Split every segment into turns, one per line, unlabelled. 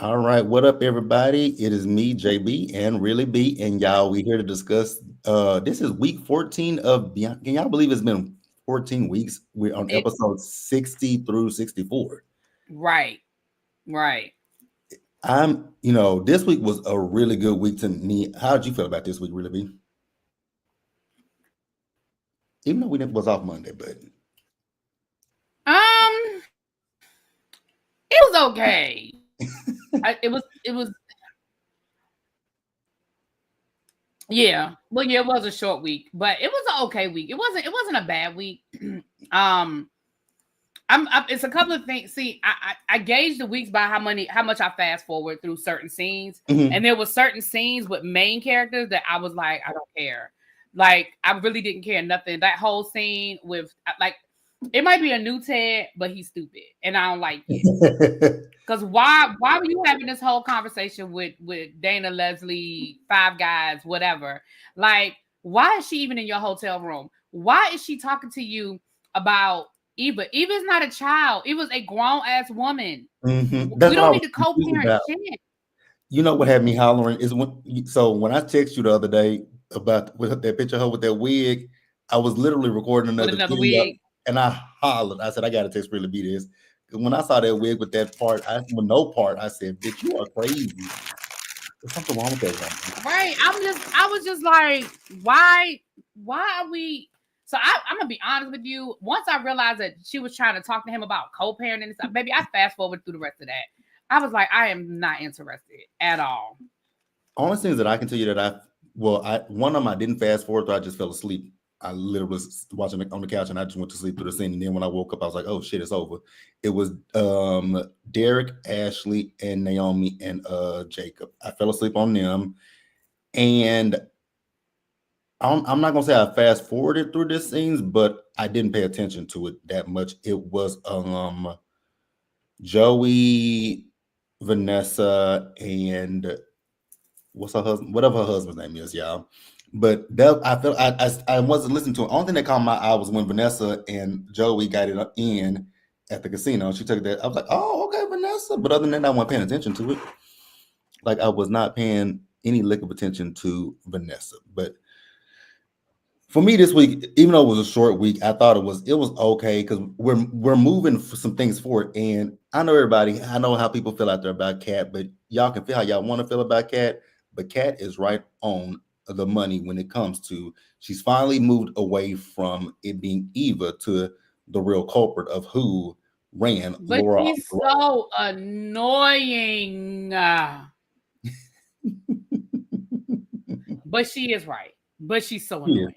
All right, what up, everybody? It is me, JB, and Really B, and y'all. We here to discuss. This is week 14 of Beyond. Can y'all believe it's been 14 weeks? We're on
It
episode 60 through 64.
right, right.
This week was a really good week to me. How did you feel about this week, Really B? Even though we was off Monday, but
Um, it was okay. It was yeah. Well, yeah, it was a short week, but it was an okay week. It wasn't a bad week. um, it's a couple of things. See, I gauged the weeks by how much I fast forward through certain scenes, and
Mhm.
there were certain scenes with main characters that I was like, I don't care. Like I really didn't care nothing. That whole scene with like it might be a new Ted, but he's stupid, and I don't like it. Because why were you having this whole conversation with Dana Leslie, Five Guys, whatever? Like, why is she even in your hotel room? Why is she talking to you about Eva? Eva's not a child. Eva's a grown ass woman.
That's
We
what I
don't
was
need to
confused
co-parent
about.
shit.
You know what had me hollering is when I text you the other day about with that picture of her with that wig, I was literally recording
With
another
another
video
wig.
and I hollered. I said, I gotta text really be this. 'Cause when I saw that wig with that part, with no part, I said, bitch, you are crazy. There's something wrong with that woman.
Right. I was just like, why are we so I'm gonna be honest with you. Once I realized that she was trying to talk to him about co-parenting and stuff, baby, I fast forward through the rest of that. I was like, I am not interested at all.
Honest things that I can tell you that I one of them I didn't fast forward through, I just fell asleep. I literally was watching it on the couch and I just went to sleep through the scene. And then when I woke up, I was like, oh shit, it's over. It was Derek, Ashley, and Naomi and Jacob. I fell asleep on them. And I'm not gonna say I fast forwarded through this scenes, but I didn't pay attention to it that much. It was Joey, Vanessa, and what's her husband, whatever her husband's name is, y'all. But that I felt I wasn't listening to it. Only thing that caught my eye was when Vanessa and Joey got it in at the casino. She took that. I was like, oh, okay, Vanessa. But other than that, I wasn't paying attention to it. Like I was not paying any lick of attention to Vanessa. But for me this week, even though it was a short week, I thought it was okay because we're moving for some things forward. And I know everybody, I know how people feel out there about Cat, but y'all can feel how y'all want to feel about Cat. But Cat is right on the money when it comes to she's finally moved away from it being Eva to the real culprit of who ran
But
Laura off
she's
the
so annoying. But she is right. But she's so
Yeah,
annoying.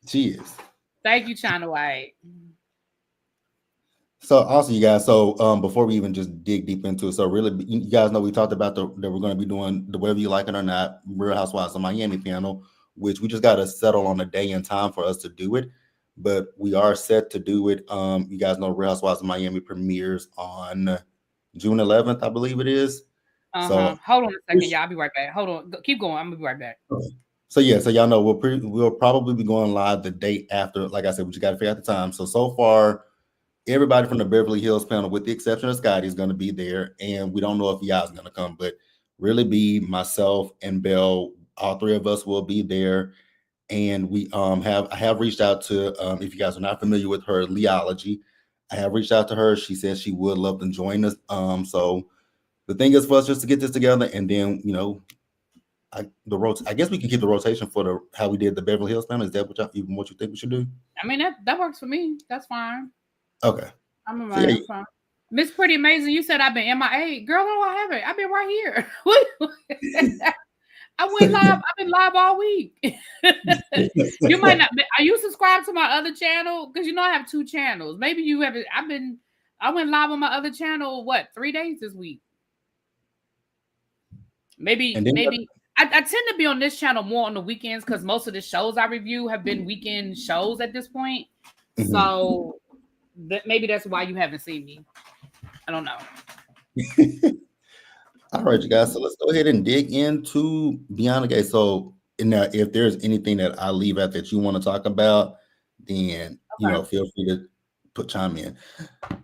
she is.
Thank you, China White.
So also, you guys. So before we even just dig deep into it, so really, you guys know we talked about that we're going to be doing the whether you like it or not, Real Housewives of Miami panel, which we just got to settle on a day and time for us to do it. But we are set to do it. You guys know Real Housewives of Miami premieres on June 11th, I believe it is. So,
Uh-huh. Hold on a second, y'all. I'll be right back. Hold on. Keep going. I'm gonna be right back.
so yeah, so y'all know we'll probably be going live the day after. Like I said, we just got to figure out the time. So far everybody from the Beverly Hills panel, with the exception of Scotty, is going to be there, and we don't know if Ya's going to come, but really be myself and Belle. All three of us will be there, and we I have reached out to if you guys are not familiar with her Leology, I have reached out to her. She says she would love to join us. So the thing is for us just to get this together, and then I guess we can keep the rotation for the how we did the Beverly Hills panel. Is that what you think we should do?
I mean that works for me. That's fine.
Okay,
I'm
so yeah,
alright. That's fine. Miss Pretty Amazing, you said I've been MIA. Girl, no, I haven't. I've been right here. I went live. I've been live all week. You might not. Are you subscribed to my other channel? Because you know I have two channels. Maybe you haven't. I went live on my other channel. What 3 days this week? Maybe.
and then
Maybe. I tend to be on this channel more on the weekends because most of the shows I review have been weekend shows at this point.
mhm.
So maybe that's why you haven't seen me. I don't know.
All right, you guys. So let's go ahead and dig into Beyond the Gate. So now, if there's anything that I leave out that you want to talk about, then
Okay.
feel free to put chime in.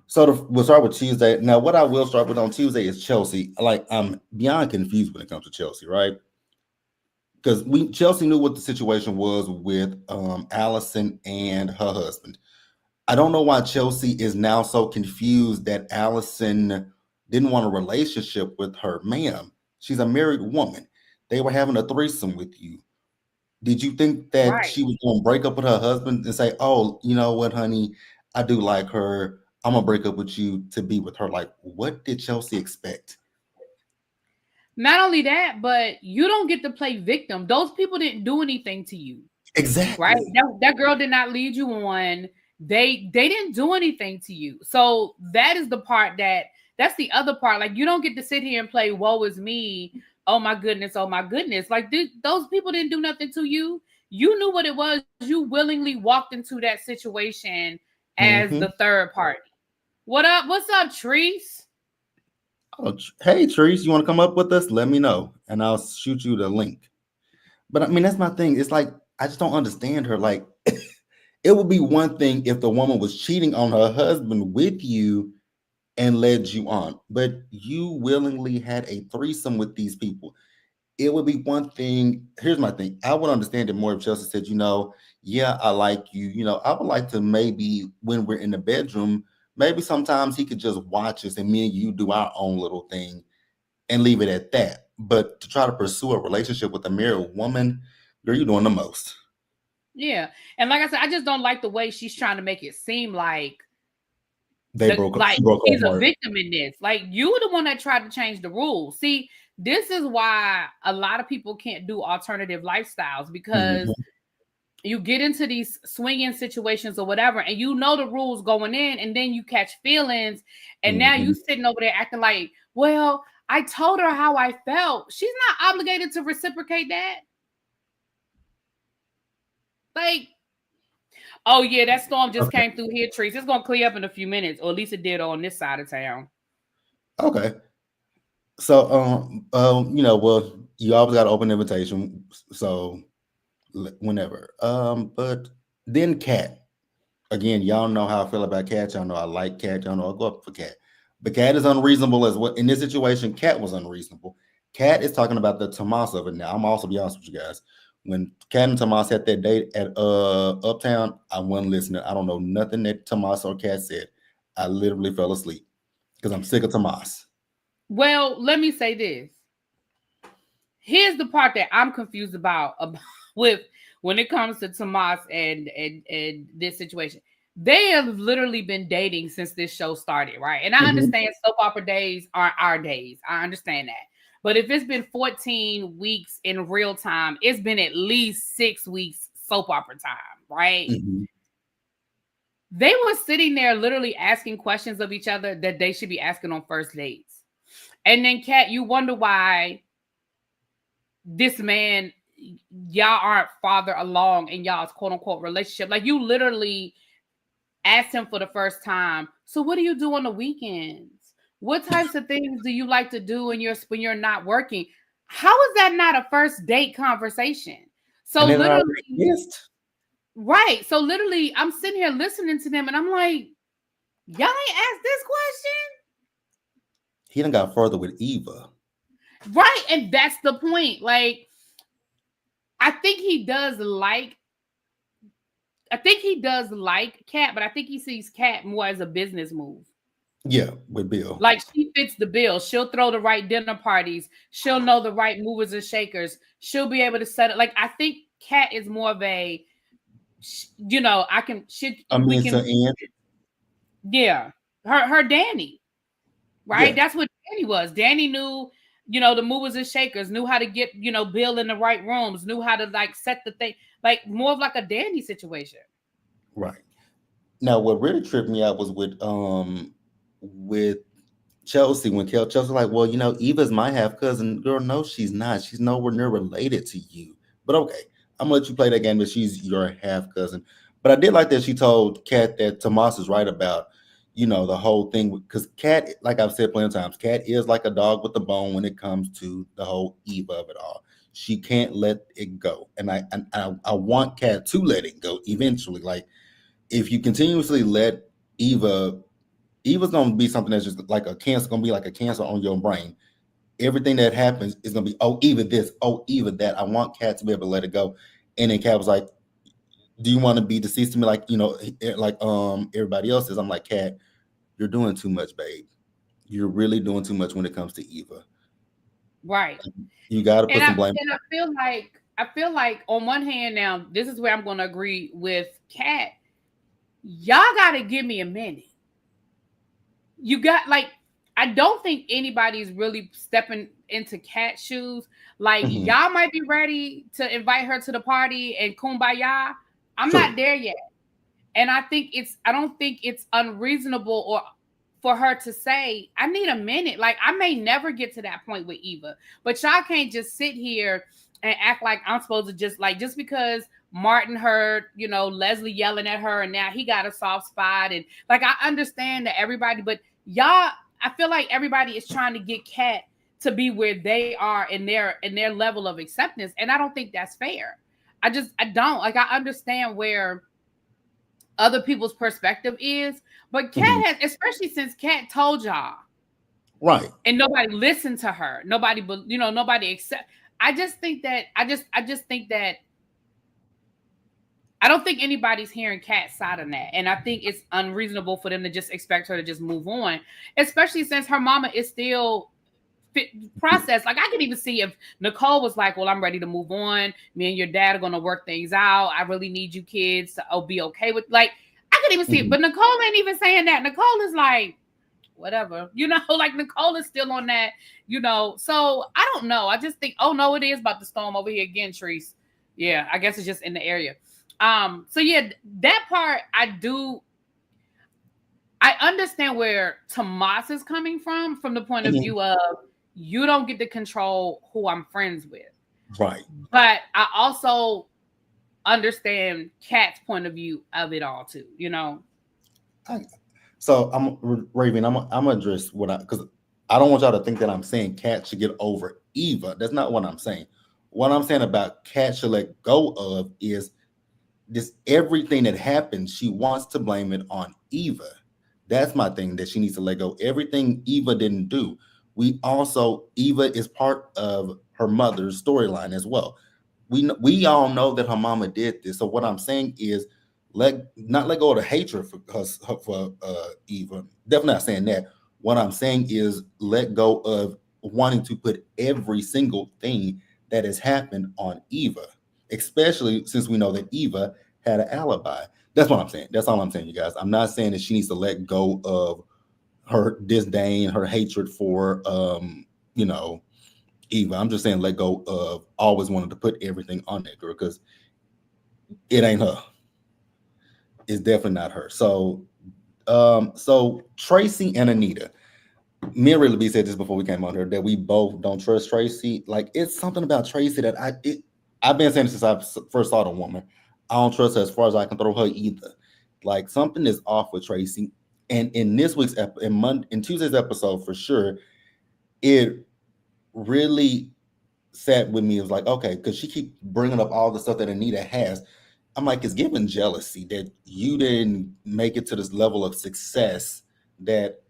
So we'll start with Tuesday. Now, what I will start with on Tuesday is Chelsea. Like, I'm beyond confused when it comes to Chelsea, right? Because Chelsea knew what the situation was with Allison and her husband. I don't know why Chelsea is now so confused that Allison didn't want a relationship with her. Ma'am, she's a married woman. They were having a threesome with you. Did you think that
Right.
she was going to break up with her husband and say, "Oh, you know what, honey, I do like her. I'm gonna break up with you to be with her"? Like, what did Chelsea expect?
Not only that, but you don't get to play victim. Those people didn't do anything to you, right?
Exactly.
That girl did not lead you on. They didn't do anything to you. So that is the part that's the other part. Like, you don't get to sit here and play woe is me. Oh my goodness, oh my goodness. Like, those people didn't do nothing to you. You knew what it was. You willingly walked into that situation as
Hmm.
the third party. What up? What's up, Treese?
Oh, hey, Trees, you want to come up with us? Let me know, and I'll shoot you the link. But I mean, that's my thing. It's like I just don't understand her. Like, it would be one thing if the woman was cheating on her husband with you and led you on, but you willingly had a threesome with these people. It would be one thing. Here's my thing. I would understand it more if Chelsea said, yeah, I like you. I would like to maybe when we're in the bedroom, maybe sometimes he could just watch us and me and you do our own little thing and leave it at that. But to try to pursue a relationship with a married woman, girl, you're doing the most.
Yeah. And like I said, I just don't like the way she's trying to make it seem like
They broke up.
like
She broke
she's
her
a
heart.
victim in this. Like, you were the one that tried to change the rules. See, this is why a lot of people can't do alternative lifestyles, because
Mhm.
you get into these swinging situations or whatever, and you know the rules going in, and then you catch feelings, and now you
Mhm.
sitting over there acting like, well, I told her how I felt. She's not obligated to reciprocate that. Like, oh yeah, that storm just
Okay.
came through here, trees. It's gonna clear up in a few minutes, or at least it did on this side of town.
Okay. So, well, you always got to open invitation. So, whenever. But then Cat. Again, y'all know how I feel about Cat. Y'all know I like Cat. Y'all know I'll go up for Cat. But Cat is unreasonable as well. In this situation, Cat was unreasonable. Cat is talking about the Tomas of it now. I'm also be honest with you guys. When Cat and Tomas had that date at Uptown, I wasn't listening. I don't know nothing that Tomas or Cat said. I literally fell asleep because I'm sick of Tomas.
Well, let me say this. Here's the part that I'm confused about with when it comes to Tomas and this situation. They have literally been dating since this show started, right? And I
Mhm.
understand soap opera days are our days. I understand that. But if it's been 14 weeks in real time, it's been at least 6 weeks soap opera time, right?
Mhm.
They were sitting there literally asking questions of each other that they should be asking on first dates. And then, Kat, you wonder why this man, y'all aren't farther along in y'all's quote unquote relationship. Like, you literally asked him for the first time, so what do you do on the weekends? What types of things do you like to do when you're not working? How is that not a first date conversation? So
And then I
literally,
missed.
right. So literally, I'm sitting here listening to them and I'm like, y'all ain't asked this question.
He done got further with Eva.
Right. And that's the point. Like, I think he does like I think he does like Cat, but I think he sees Cat more as a business move.
Yeah, with Bill.
Like, she fits the bill. She'll throw the right dinner parties. She'll know the right movers and shakers. She'll be able to set it. Like, I think Cat is more of a, I can,
I
we
mean, to
can,
end.
yeah. Her Danny, right?
Yeah.
That's what Danny was. Danny knew, the movers and shakers, knew how to get, Bill in the right rooms, knew how to like set the thing, like more of like a Danny situation.
Right. Now, what really tripped me out was with Chelsea when Chelsea like, well, Eva's my half cousin. Girl, no, she's not. She's nowhere near related to you. But okay, I'm gonna let you play that game that she's your half cousin. But I did like that she told Kat that Tomas is right about, the whole thing because Kat, like I've said plenty of times, Kat is like a dog with a bone when it comes to the whole Eva of it all. She can't let it go, and I want Kat to let it go eventually. Like if you continuously let Eva, Eva's gonna be something that's just like a cancer, gonna be like a cancer on your brain. Everything that happens is gonna be, oh, Eva this, oh, Eva that. I want Kat to be able to let it go. And then Kat was like, do you want to be deceased to me like, like everybody else is? I'm like, Kat, you're doing too much, babe. You're really doing too much when it comes to Eva.
Right.
You got to put
And
some blame.
I feel like on one hand, now this is where I'm going to agree with Kat. Y'all got to give me a minute. You got like, I don't think anybody's really stepping into Kat's shoes. Like y'all might be ready to invite her to the party and kumbaya. I'm not there yet. And I don't think it's unreasonable or for her to say, I need a minute. Like I may never get to that point with Eva, but y'all can't just sit here and act like I'm supposed to just because Martin heard, Leslie yelling at her and now he got a soft spot. And like, I understand that everybody, but y'all, I feel like everybody is trying to get Kat to be where they are in their level of acceptance. And I don't think that's fair. I don't like, I understand where other people's perspective is, but Kat has, especially since Kat told y'all,
right,
and nobody listened to her, nobody accept. I just think that I don't think anybody's hearing Kat's side on that, and I think it's unreasonable for them to just expect her to just move on, especially since her mama is still process. Like I could even see if Nicole was like, well, I'm ready to move on. Me and your dad are going to work things out. I really need you kids to be okay with, like, I could even see it. But Nicole ain't even saying that. Nicole is like, whatever, like Nicole is still on that, so I don't know. I just think, oh no, it is about to storm over here again, Treese. Yeah, I guess it's just in the area. So yeah, that part I understand where Tomas is coming from the point of view of, you don't get to control who I'm friends with.
Right.
But I also understand Kat's point of view of it all too,
So I'm Raven, I'm gonna address because I don't want y'all to think that I'm saying Kat should get over Eva. That's not what I'm saying. What I'm saying about Kat should let go of is this, everything that happens, she wants to blame it on Eva. That's my thing, that she needs to let go. Everything Eva didn't do. Eva is part of her mother's storyline as well. We all know that her mama did this. So what I'm saying is, not let go of the hatred for Eva. Definitely not saying that. What I'm saying is let go of wanting to put every single thing that has happened on Eva, especially since we know that Eva had an alibi. That's what I'm saying. That's all I'm saying, you guys. I'm not saying that she needs to let go of her disdain, her hatred for Eva. I'm just saying let go of always wanting to put everything on that girl, because it ain't her. It's definitely not her. So Tracy and Anita. Me and Ridley B said this before we came on here, that we both don't trust Tracy. Like, it's something about Tracy that I've been saying since I first saw the woman. I don't trust her as far as I can throw her either. Like, something is off with Tracy. And in this week's in Tuesday's episode, for sure, it really sat with me. It was like, okay, because she keep bringing up all the stuff that Anita has. I'm like, it's giving jealousy that you didn't make it to this level of success that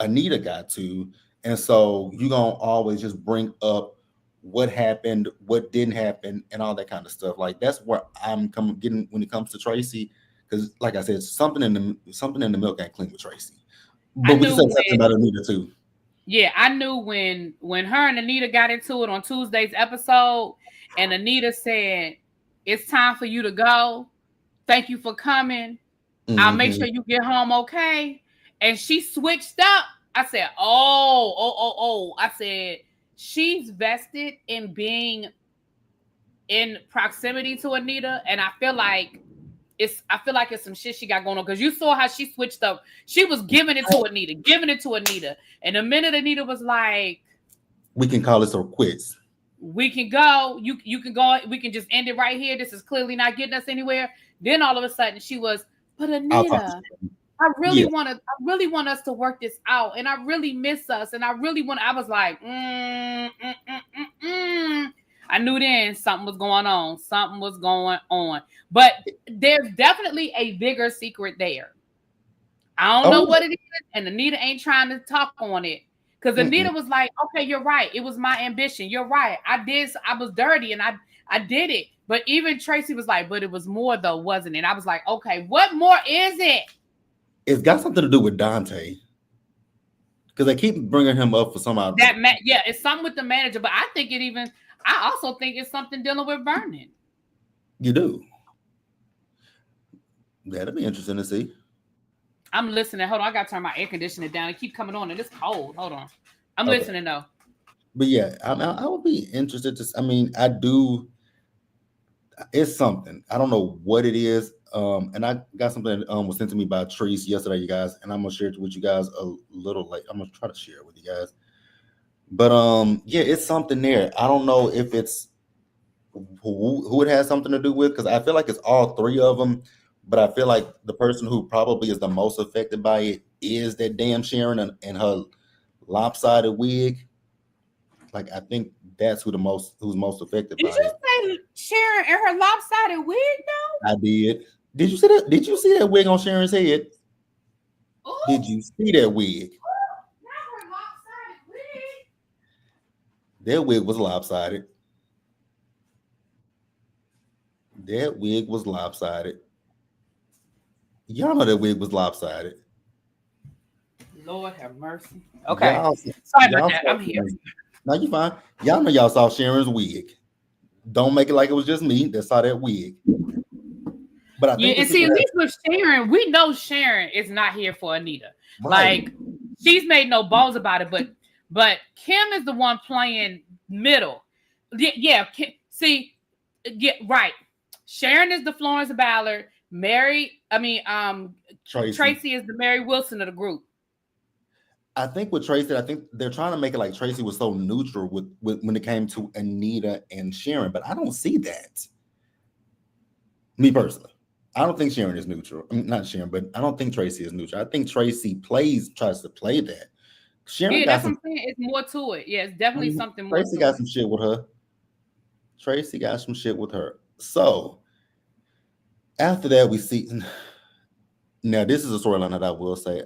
Anita got to. And so you're going to always just bring up what happened, what didn't happen, and all that kind of stuff. Like, that's where I'm getting when it comes to Tracy. Because, like I said, something in the milk ain't clean with Tracy. But we said something about Anita too.
Yeah, I knew when her and Anita got into it on Tuesday's episode, and Anita said, "It's time for you to go. Thank you for coming. I'll make sure you get home okay." And she switched up. I said, oh. I said, she's vested in being in proximity to Anita, and I feel like it's some shit she got going on, because you saw how she switched up. She was giving it to Anita, and the minute Anita was like,
"We can call this a quiz.
We can go. You can go. We can just end it right here. This is clearly not getting us anywhere." Then all of a sudden she was, "But Anita, I really want us to work this out, and I really miss us, and I was like, I knew then something was going on. But there's definitely a bigger secret there. I don't know what it is, and Anita ain't trying to talk on it. Because Anita was like, okay, you're right. It was my ambition. You're right. I was dirty and I did it. But even Tracy was like, but it was more though, wasn't it? And I was like, okay, what more is it?
It's got something to do with Dante. Because they keep bringing him up for some odd
yeah, it's something with the manager, but I also think it's something dealing with Vernon.
You do. That'll be interesting to see.
I'm listening. Hold on, I gotta turn my air conditioner down. It keep coming on, and it's cold. Hold on, I'm listening though.
But yeah, I would be interested to. I mean, I do. It's something. I don't know what it is. And I got something that was sent to me by Treese yesterday, you guys, and I'm gonna share it with you guys a little late. I'm gonna try to share it with you guys. But yeah, it's something there. I don't know if it's who it has something to do with, because I feel like it's all three of them. But I feel like the person who probably is the most affected by it is that damn Sharon and her lopsided wig. Like, I think that's who's most affected by it.
Did you say Sharon and her lopsided wig though?
I did. Did you see that? Did you see that wig on Sharon's head? Ooh. Did you see that wig?
Not her lopsided wig.
That wig was lopsided. That wig was lopsided. Y'all know that wig was lopsided.
Lord have mercy. Okay. Sorry about that. I'm here.
No, you fine. Y'all know y'all saw Sharon's wig. Don't make it like it was just me that saw that wig. But I think
and see, at least with Sharon, we know Sharon is not here for Anita. Right. Like, she's made no balls about it, but Kim is the one playing middle. Yeah. Right. Sharon is the Florence Ballard. Tracy is the Mary Wilson of the group.
I think with Tracy, I think they're trying to make it like Tracy was so neutral with when it came to Anita and Sharon, but I don't see that. Me personally, I don't think Sharon is neutral. I mean, not Sharon, but I don't think Tracy is neutral. I think Tracy tries to play that.
Sharon that's what I'm saying. It's more to it. Yeah, it's definitely something more.
Tracy got some shit with her. Tracy got some shit with her. So after that, we see. Now, this is a storyline that I will say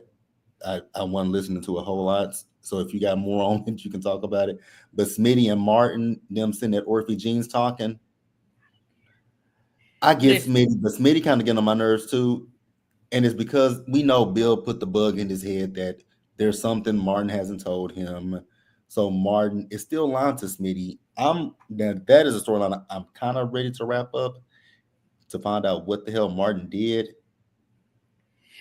I wasn't listening to a whole lot. So if you got more on it, you can talk about it. But Smitty and Martin, them sitting at Orphe Jeans talking. I get Smitty, but Smitty kind of getting on my nerves too. And it's because we know Bill put the bug in his head that there's something Martin hasn't told him. So Martin is still lying to Smitty. That is a storyline I'm kind of ready to wrap up to find out what the hell Martin did.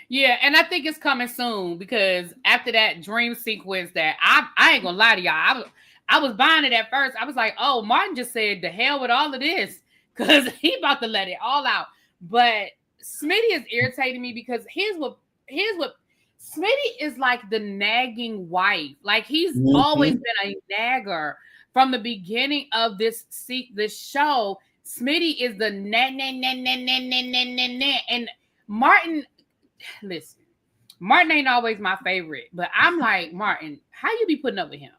Yeah, and I think it's coming soon because after that dream sequence that I ain't gonna lie to y'all, I was buying it at first. I was like, oh, Martin just said the hell with all of this because he about to let it all out. But Smitty is irritating me because here's what Smitty is like the nagging wife. Like he's always been a nagger from the beginning of this show. Smitty is the na. And Martin, listen, Martin ain't always my favorite, but I'm like, Martin, how you be putting up with him?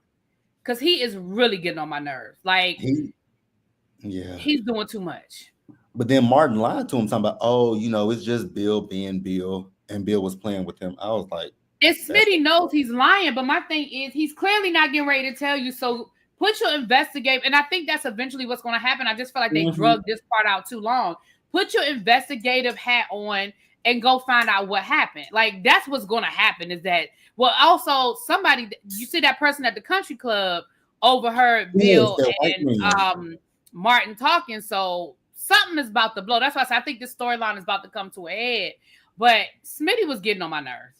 Because he is really getting on my nerves. Like, he's doing too much.
But then Martin lied to him, talking about, oh, it's just Bill being Bill, and Bill was playing with him. I was like,
and Smitty knows he's lying, but my thing is he's clearly not getting ready to tell you. So put your investigative, and I think that's eventually what's going to happen. I just feel like they drugged this part out too long. Put your investigative hat on and go find out what happened. Like, that's what's going to happen is that, well, also somebody, you see that person at the country club overheard Bill and Martin talking. So something is about to blow. That's why I think this storyline is about to come to a head. But Smitty was getting on my nerves.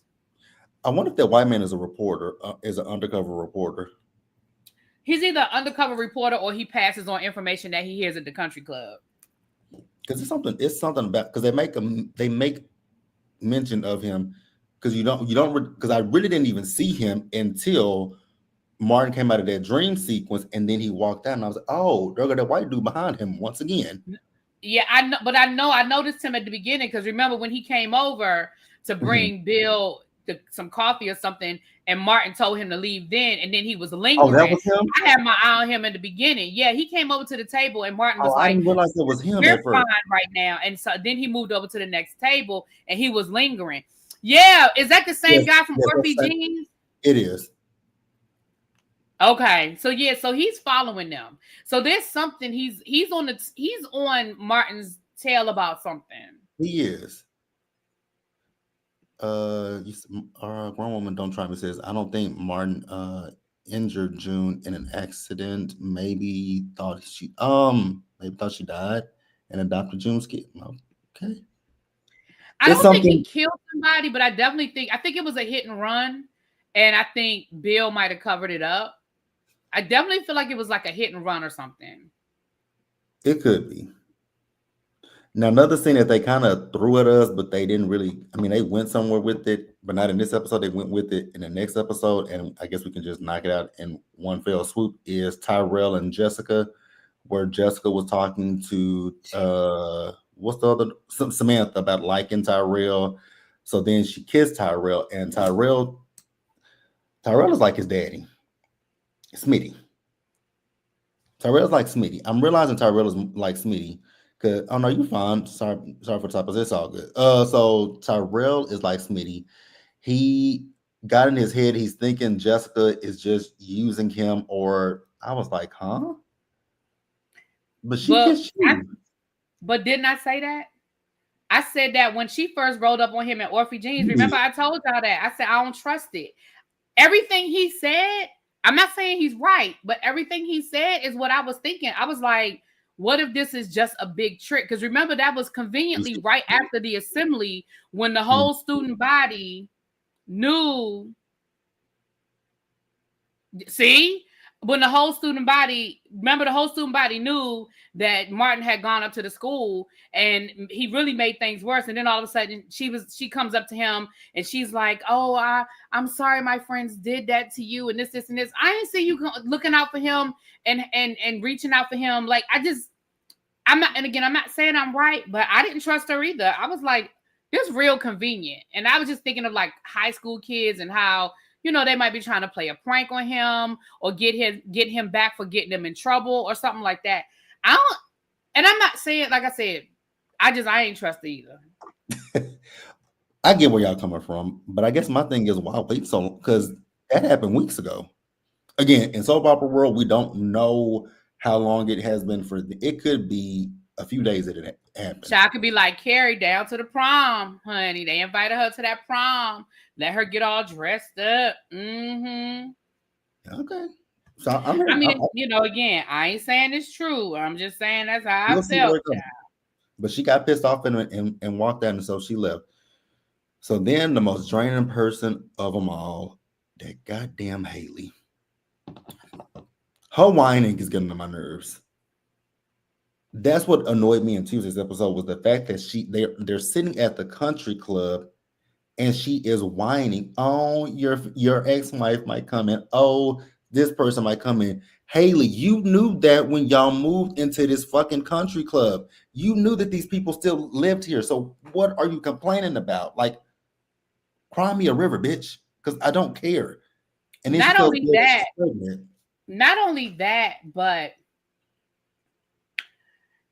I wonder if that white man is a reporter, is an undercover reporter.
He's either an undercover reporter or he passes on information that he hears at the country club.
Because it's something about, because they make mention of him, because because I really didn't even see him until Martin came out of that dream sequence, and then he walked out, and I was like, oh, there got that white dude behind him once again.
Yeah, I know, but I noticed him at the beginning because remember when he came over to bring Bill some coffee or something, and Martin told him to leave then, and then he was lingering.
Oh, that was him?
I had my eye on him in the beginning. Yeah, he came over to the table, and Martin was like,
I didn't realize it was him.
We're fine right now. And so then he moved over to the next table, and he was lingering. Yeah, is that the same
Yes,
guy from
yes,
Orphy Jeans?
it is.
Okay, so yeah, so he's following them. So there's something he's on Martin's tail about something.
He is. Grown woman don't try me says I don't think Martin injured June in an accident. Maybe thought she died and adopted June's kid. Okay.
I
It's
don't think he
something.
killed somebody, but I think it was a hit and run, and I think Bill might have covered it up. I definitely feel like it was like a hit and run or something.
It could be. Now, another scene that they kind of threw at us, but they didn't really. I mean, they went somewhere with it, but not in this episode. They went with it in the next episode, and I guess we can just knock it out in one fell swoop. Is Tyrell and Jessica, where Jessica was talking to what's the other Samantha about liking Tyrell. So then she kissed Tyrell, and Tyrell is like his daddy, Smitty. Tyrell's like Smitty. I'm realizing Tyrell is like Smitty. Cause oh no, you fine. Sorry for the typos. It's all good. So Tyrell is like Smitty. He got in his head. He's thinking Jessica is just using him, or I was like, huh? But she kissed you.
But didn't I say that? I said that when she first rolled up on him at Orphy Jeans.
You
Remember,
did.
I told y'all that. I said I don't trust it. Everything he said, I'm not saying he's right, but everything he said is what I was thinking. I was like, what if this is just a big trick? Because remember, that was conveniently right after the assembly when the whole student body knew. See? When the whole student body, remember, the whole student body knew that Martin had gone up to the school and he really made things worse. And then all of a sudden she comes up to him and she's like, oh, I'm sorry my friends did that to you and this and this. I didn't see you looking out for him and reaching out for him. Like I'm not saying I'm right, but I didn't trust her either. I was like, this real convenient. And I was just thinking of like high school kids and how, they might be trying to play a prank on him or get him back for getting them in trouble or something like that. And I'm not saying, like I said, I ain't trust it either.
I get where y'all coming from, but I guess my thing is why wait so long? Because that happened weeks ago. Again, in soap opera world, we don't know how long it has been for. It could be a few days that it happened.
Child could be like Carrie down to the prom, honey. They invited her to that prom. Let her get all dressed up. Mm-hmm.
Okay.
So again, I ain't saying it's true. I'm just saying that's how I felt.
But she got pissed off and walked out, and so she left. So then the most draining person of them all, that goddamn Haley. Her whining is getting on my nerves. That's what annoyed me in Tuesday's episode was the fact that they're sitting at the country club and she is whining. Oh, your ex-wife might come in. Oh, this person might come in. Haley, you knew that when y'all moved into this fucking country club. You knew that these people still lived here. So what are you complaining about? Like, cry me a river, bitch, because I don't care. And then
not only that, but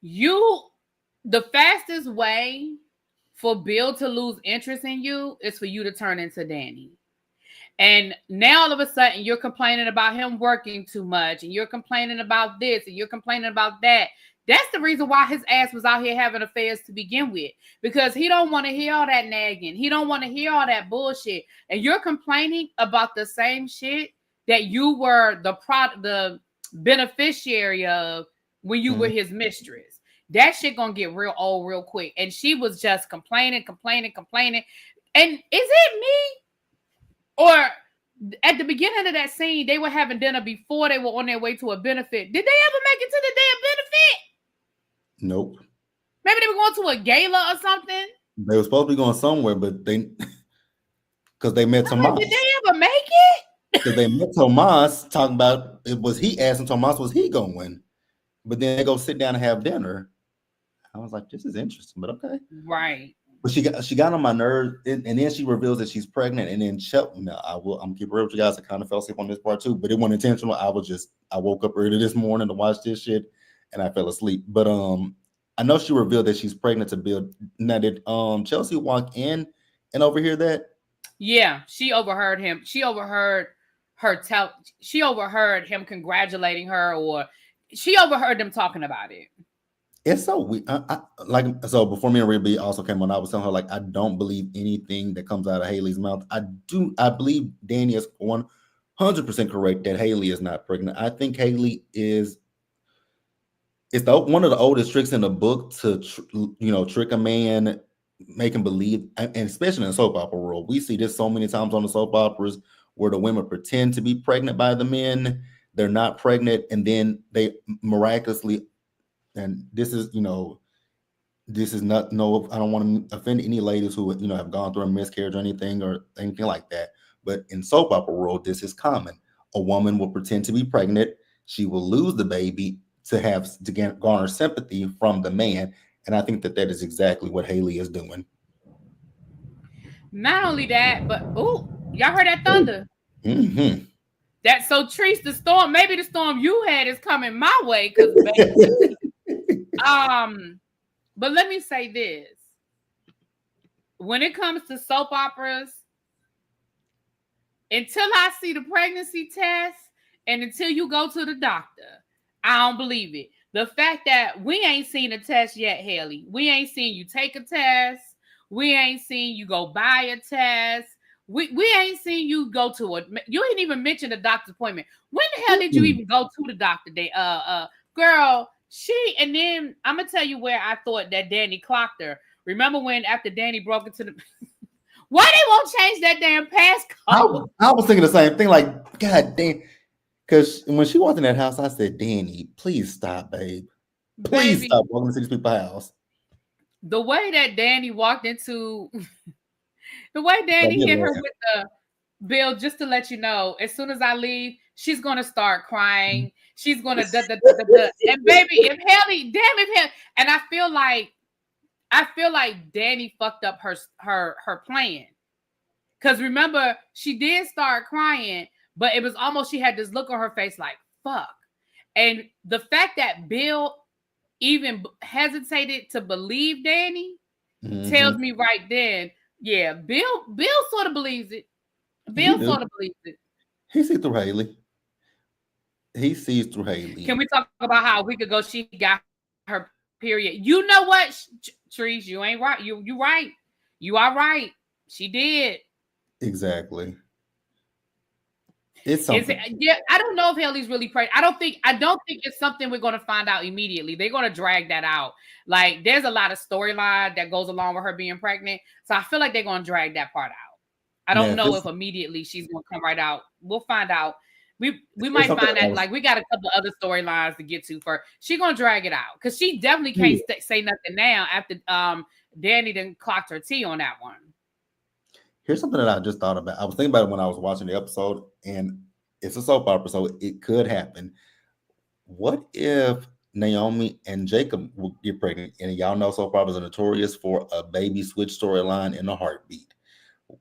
the fastest way for Bill to lose interest in you is for you to turn into Danny. And now all of a sudden you're complaining about him working too much and you're complaining about this and you're complaining about that. That's the reason why his ass was out here having affairs to begin with, because he don't want to hear all that nagging. He don't want to hear all that bullshit. And you're complaining about the same shit that you were the beneficiary of when you were his mistress. That shit gonna get real old real quick. And she was just complaining. And is it me? Or at the beginning of that scene, they were having dinner before they were on their way to a benefit. Did they ever make it to the damn benefit?
Nope.
Maybe they were going to a gala or something.
They were supposed to be going somewhere, but because they met Tomas.
Did they ever make it?
Because they met Tomas talking about it was he asking Tomas was he going to win, but then they go sit down and have dinner. I was like, this is interesting, but okay,
right.
But she got on my nerves, and then she reveals that she's pregnant, and then I'm gonna keep it real with you guys. I kind of fell asleep on this part too, but it wasn't intentional. I woke up early this morning to watch this shit, and I fell asleep. But I know she revealed that she's pregnant to Bill. Now did Chelsea walk in and overhear that?
Yeah, she overheard him. She overheard him congratulating her, or she overheard them talking about it.
It's so we like so before me and Ray also came on, I was telling her like I don't believe anything that comes out of Haley's mouth. I believe Danny is 100% correct that Haley is not pregnant. I think Haley is it's one of the oldest tricks in the book to trick a man, make him believe, and especially in soap opera world, we see this so many times on the soap operas where the women pretend to be pregnant by the men, they're not pregnant, and then they miraculously, and this is not no. I don't want to offend any ladies who have gone through a miscarriage or anything like that. But in soap opera world, this is common. A woman will pretend to be pregnant. She will lose the baby to garner sympathy from the man, and I think that is exactly what Haley is doing.
Not only that, but y'all heard that thunder?
Mm-hmm.
That's so Treese, the storm. Maybe the storm you had is coming my way because But let me say this: when it comes to soap operas, until I see the pregnancy test and until you go to the doctor, I don't believe it. The fact that we ain't seen a test yet, Haley. We ain't seen you take a test. We ain't seen you go buy a test. We ain't seen you go to you ain't even mentioned a doctor's appointment. When the hell did you even go to the doctor? Girl, and then I'm gonna tell you where I thought that Danny clocked her. Remember when after Danny broke into the why they won't change that damn passcode?
I was thinking the same thing, like, God damn. Because when she walked in that house, I said, Danny, please stop, babe. Please stop walking into these people's house.
The way that Danny walked into, the way Danny hit her with the bill, just to let you know, as soon as I leave, she's going to start crying. She's going to, and baby, if Haley, and I feel like Danny fucked up her plan. Because remember, she did start crying, but it was almost she had this look on her face like, fuck. And the fact that Bill even hesitated to believe Danny tells me right then, yeah, Bill sort of believes it. Bill sort of believes it.
He sees through Haley. He sees through Haley.
Can we talk about how a week ago she got her period? You know what, Trees, you ain't right. You right. You are right. She did.
Exactly. It's something.
I don't know if Haley's really pregnant. I don't think it's something we're going to find out immediately. They're going to drag that out. Like there's a lot of storyline that goes along with her being pregnant. So I feel like they're going to drag that part out. I don't know if immediately she's going to come right out. We'll find out. We might find that like we got a couple other storylines to get to first. She's going to drag it out because she definitely can't say nothing now after Danny done clocked her tea on that one.
Here's something that I just thought about. I was thinking about it when I was watching the episode, and it's a soap opera, so it could happen. What if Naomi and Jacob will get pregnant? And y'all know soap operas are notorious for a baby switch storyline in a heartbeat.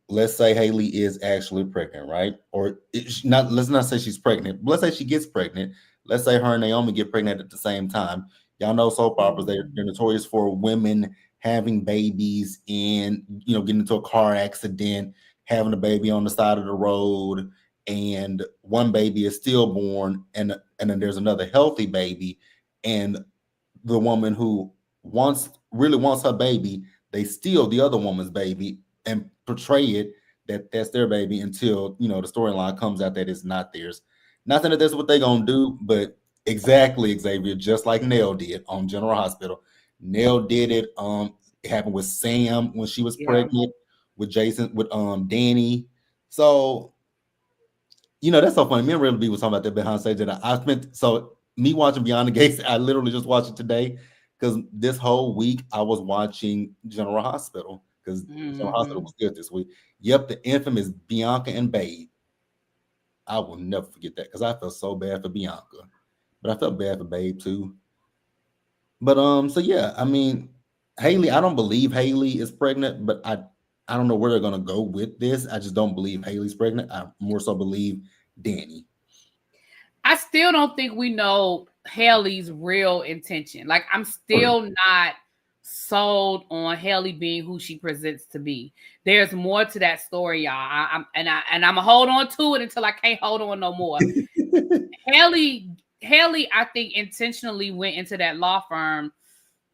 Let's say Haley is actually pregnant, right? Or let's not say she's pregnant. But let's say she gets pregnant. Let's say her and Naomi get pregnant at the same time. Y'all know soap operas, they're notorious for women having babies and getting into a car accident, having a baby on the side of the road, and one baby is stillborn, and then there's another healthy baby, and the woman who really wants her baby, they steal the other woman's baby and portray it that's their baby until the storyline comes out that it's not theirs. Not that that's what they're gonna do, but exactly, Xavier, just like Nell did on General Hospital. Nell did it. It happened with Sam when she was pregnant, with Jason, with Danny. So, that's so funny. Me and Red B was talking about that behind stage that I spent. So me watching Beyond the Gates, I literally just watched it today because this whole week I was watching General Hospital because General Hospital was good this week. Yep, the infamous Bianca and Babe. I will never forget that because I felt so bad for Bianca, but I felt bad for Babe too. But so yeah, I mean, Haley, I don't believe Haley is pregnant, but I don't know where they're gonna go with this. I just don't believe Haley's pregnant. I more so believe Danny.
I still don't think we know Haley's real intention. Like I'm still not sold on Hailey being who she presents to be. There's more to that story, y'all. I'm gonna hold on to it until I can't hold on no more. Hailey, I think intentionally went into that law firm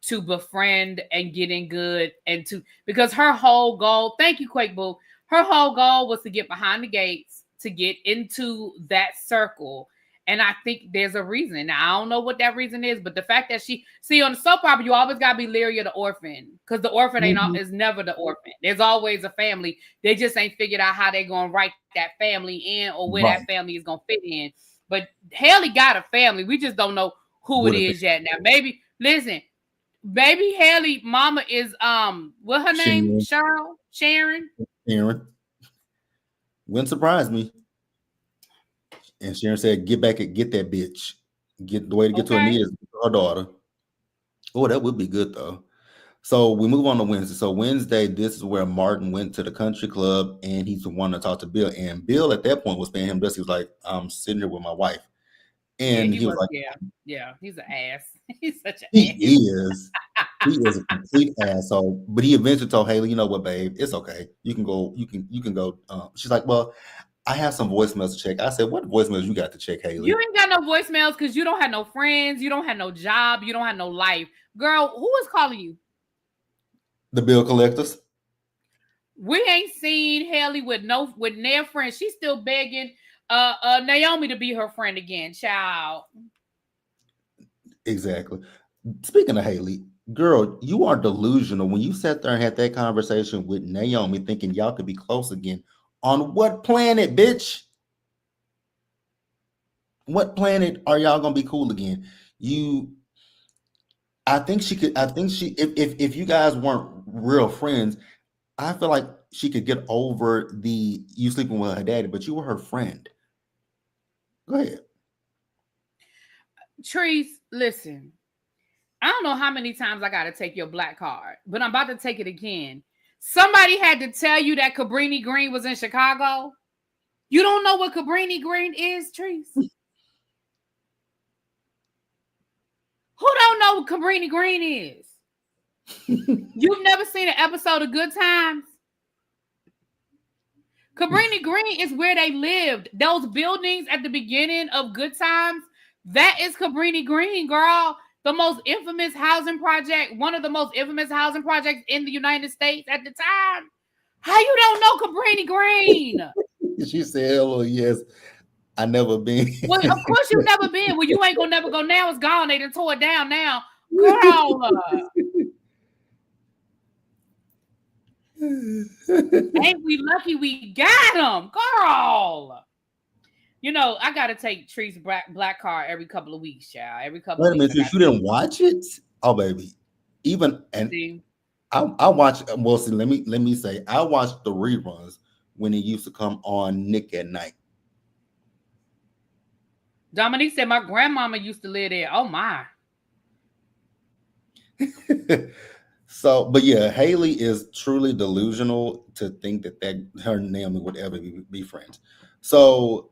to befriend and get in good and to because her whole goal, thank you, Quake Boo, her whole goal was to get behind the gates, to get into that circle. And I think there's a reason. Now, I don't know what that reason is, but the fact that she see on the soap opera, you always gotta be leery of the orphan because the orphan is never the orphan. There's always a family. They just ain't figured out how they're gonna write that family in or where that family is gonna fit in. But Hailey got a family. We just don't know who it is yet. Now, maybe listen, baby Hailey mama is what her name? Sharon.
Wouldn't surprise me. And Sharon said, "Get back and get that bitch. Get the way to get to her knee is her daughter." Oh, that would be good though. So we move on to Wednesday. So Wednesday, this is where Martin went to the country club and he's the one to talk to Bill. And Bill at that point was paying him this. He was like, "I'm sitting here with my wife." And he was like,
yeah, he's an ass. He's such an
he
ass.
is. He is a complete asshole. But he eventually told Hailey, "You know what, babe? It's okay. You can go. You can go." She's like, "Well, I have some voicemails to check." I said, "What voicemails you got to check, Hailey?"
You ain't got no voicemails because you don't have no friends. You don't have no job. You don't have no life. Girl, who is calling you?
The bill collectors.
We ain't seen Hailey with their friends. She's still begging Naomi to be her friend again, child.
Exactly. Speaking of Hailey, girl, you are delusional when you sat there and had that conversation with Naomi thinking y'all could be close again. On what planet, bitch? What planet are y'all gonna be cool again? I think if you guys weren't real friends, I feel like she could get over you sleeping with her daddy, but you were her friend. Go ahead.
Treese, listen. I don't know how many times I got to take your black card, but I'm about to take it again. Somebody had to tell you that Cabrini Green was in Chicago. You don't know what Cabrini Green is, Treese? Who don't know what Cabrini Green is? You've never seen an episode of Good Times? Cabrini Green is where they lived. Those buildings at the beginning of Good Times, that is Cabrini Green, girl. The most infamous housing project, one of the most infamous housing projects in the United States at the time. How you don't know Cabrini Green?
She said, "Hello, yes. I never been."
Well, of course you've never been. Well, you ain't gonna never go now. It's gone. They done tore it down now. Girl. Ain't we lucky we got them, girl? You know, I gotta take Tree's black card every couple of weeks, child. Every couple of weeks.
Wait a minute, you didn't watch it? Oh, baby. I watched. Well, see, let me say, I watched the reruns when it used to come on Nick at Night.
Dominique said my grandmama used to live there. Oh my.
So, but yeah, Hailey is truly delusional to think that her and Naomi would ever be friends. So,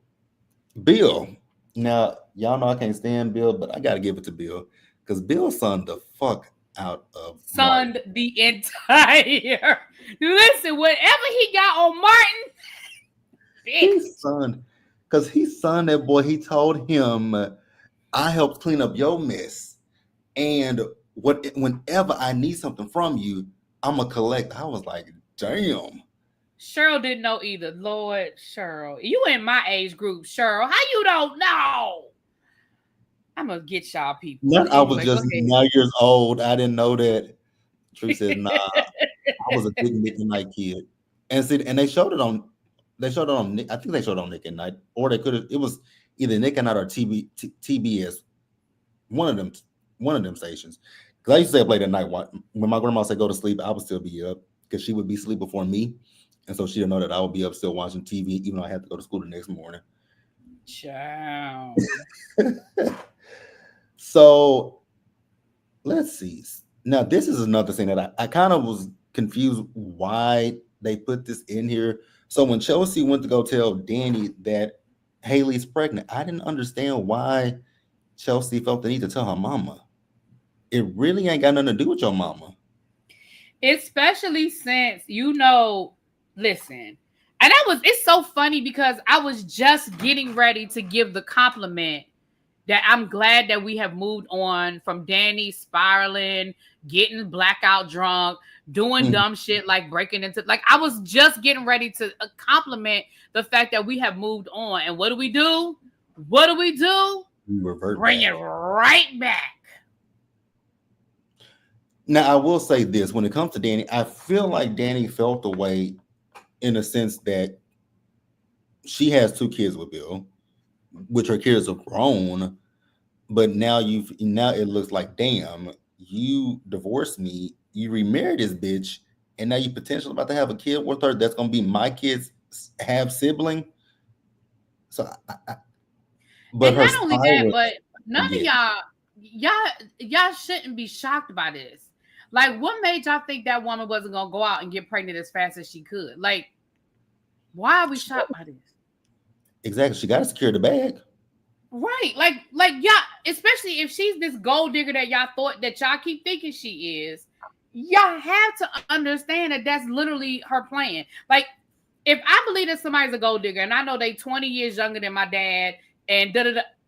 Bill, now y'all know I can't stand Bill, but I gotta give it to Bill because Bill sunned the fuck out of
Sunned
Martin.
The entire. Listen, whatever he got on Martin,
he sunned that boy. He told him, "I helped clean up your mess, and whenever I need something from you, I'm gonna collect." I was like, "Damn."
Cheryl didn't know either. Lord, Cheryl, you in my age group, Cheryl. How you don't know? I'm gonna get y'all people.
I was just 9 years old. I didn't know that. Tree said, "Nah, I was a big Nick at Night kid." And they showed it on. They showed it on. I think they showed it on Nick at Night, or they could have. It was either Nick at Night or TBS. One of them stations. Because I used to say I played at night. When my grandma said go to sleep, I would still be up because she would be asleep before me. And so she didn't know that I would be up still watching TV, even though I had to go to school the next morning.
Ciao.
So let's see. Now, this is another thing that I kind of was confused why they put this in here. So when Chelsea went to go tell Danny that Hailey's pregnant, I didn't understand why Chelsea felt the need to tell her mama. It really ain't got nothing to do with your mama.
Especially since listen. And it's so funny because I was just getting ready to give the compliment that I'm glad that we have moved on from Danny spiraling, getting blackout drunk, doing dumb shit like breaking into, like, I was just getting ready to compliment the fact that we have moved on. And what do we do? What do we do?
We revert
Bring
back.
it right back.
Now, I will say this: when it comes to Danny, I feel like Danny felt the way in a sense that she has 2 kids with Bill, which her kids are grown, but now it looks like, damn, you divorced me, you remarried this bitch, and now you potentially about to have a kid with her that's gonna be my kid's have sibling. So, but
And
her
not only that,
spiral,
but none of
yeah,
y'all shouldn't be shocked by this. Like, what made y'all think that woman wasn't gonna go out and get pregnant as fast as she could? Like, why are we shocked by this?
exactly. She got to secure the bag.
Right. Like y'all, especially if she's this gold digger that y'all thought that y'all keep thinking she is, y'all have to understand that that's literally her plan. Like, if I believe that somebody's a gold digger and I know they 20 years younger than my dad and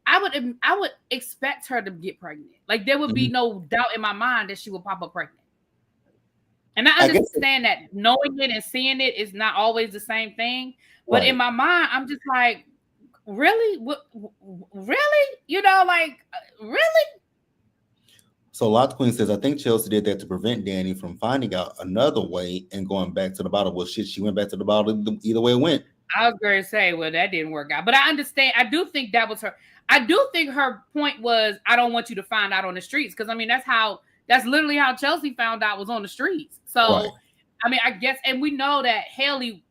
I would expect her to get pregnant. Like, there would be no doubt in my mind that she would pop up pregnant. And I understand that knowing it and seeing it is not always the same thing. But in my mind, I'm just like, really? Really? Really?
So Lot Queen says, I think Chelsea did that to prevent Danny from finding out another way and going back to the bottle. Well, shit, she went back to the bottle either way it went.
I was going to say, well, that didn't work out. But I understand. I do think that was her. I do think her point was, I don't want you to find out on the streets. Because, I mean, that's literally how Chelsea found out, was on the streets. So, I mean, I guess, and we know that Haley,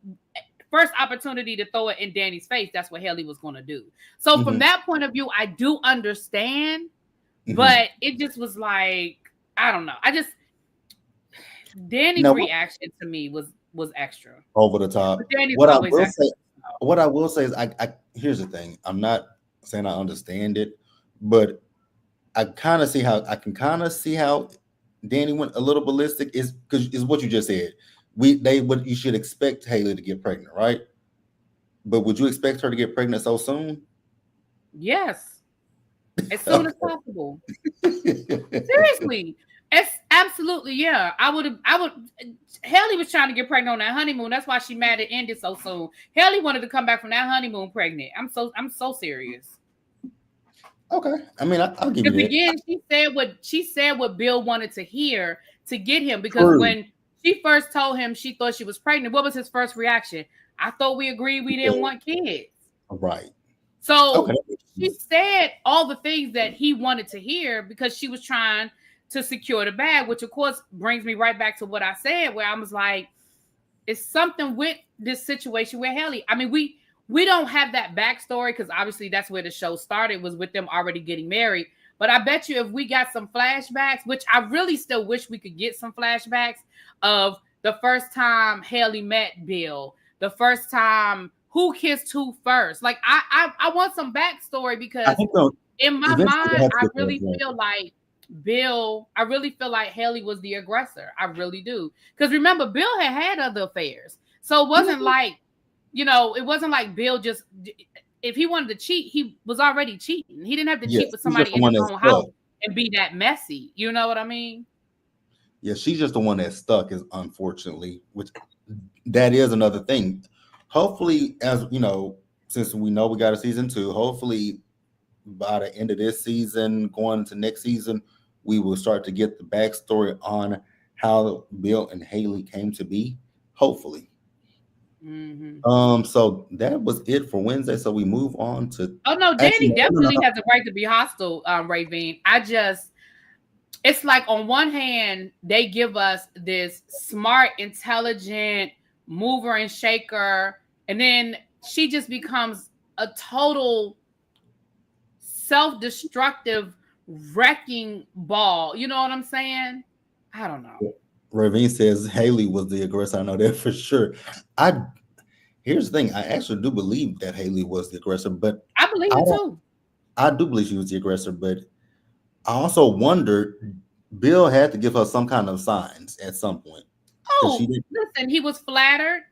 first opportunity to throw it in Danny's face, that's what Haley was going to do. So from that point of view, I do understand. But it just was like, I don't know. Danny's reaction to me was extra.
Over the top. What I will say is, I here's the thing. I'm not saying I understand it, but I can kind of see how Danny went a little ballistic, is because is what you just said. You should expect Haley to get pregnant, right? But would you expect her to get pregnant so soon?
Yes. As soon as possible. Seriously. It's absolutely, yeah. I would. Haley was trying to get pregnant on that honeymoon. That's why she mad it ended so soon. Haley wanted to come back from that honeymoon pregnant. I'm so serious.
Okay. I mean, I'll give you that.
Again, she said what Bill wanted to hear to get him, because when she first told him she thought she was pregnant, what was his first reaction? I thought we agreed we didn't want kids.
Right.
So she said all the things that he wanted to hear because she was trying to secure the bag, which of course brings me right back to what I said, where I was like, it's something with this situation with Haley. I mean, we don't have that backstory because obviously that's where the show started, was with them already getting married. But I bet you if we got some flashbacks, which I really still wish we could get some flashbacks of the first time Haley met Bill, the first time who kissed who first. Like, I want some backstory, because in my mind, I really feel like Haley was the aggressor. I really do. Because remember, Bill had other affairs. So it wasn't like, it wasn't like Bill just, if he wanted to cheat, he was already cheating. He didn't have to cheat with somebody in his own house and be that messy. You know what I mean?
Yeah, she's just the one that's stuck, is unfortunately, which that is another thing. Hopefully, as you know, since we know we got a season 2, hopefully by the end of this season, going into next season, we will start to get the backstory on how Bill and Haley came to be. Hopefully. So that was it for Wednesday. So we move on to.
Oh no, Danny definitely has a right to be hostile, Ravine. It's like, on one hand, they give us this smart, intelligent mover and shaker, and then she just becomes a total self-destructive wrecking ball. You know what I'm saying? I don't know.
Ravine says Haley was the aggressor. I know that for sure. Here's the thing. I actually do believe that Haley was the aggressor, but
I believe it too.
I do believe she was the aggressor, but I also wondered, Bill had to give her some kind of signs at some point.
No,
she did.
listen, he was flattered.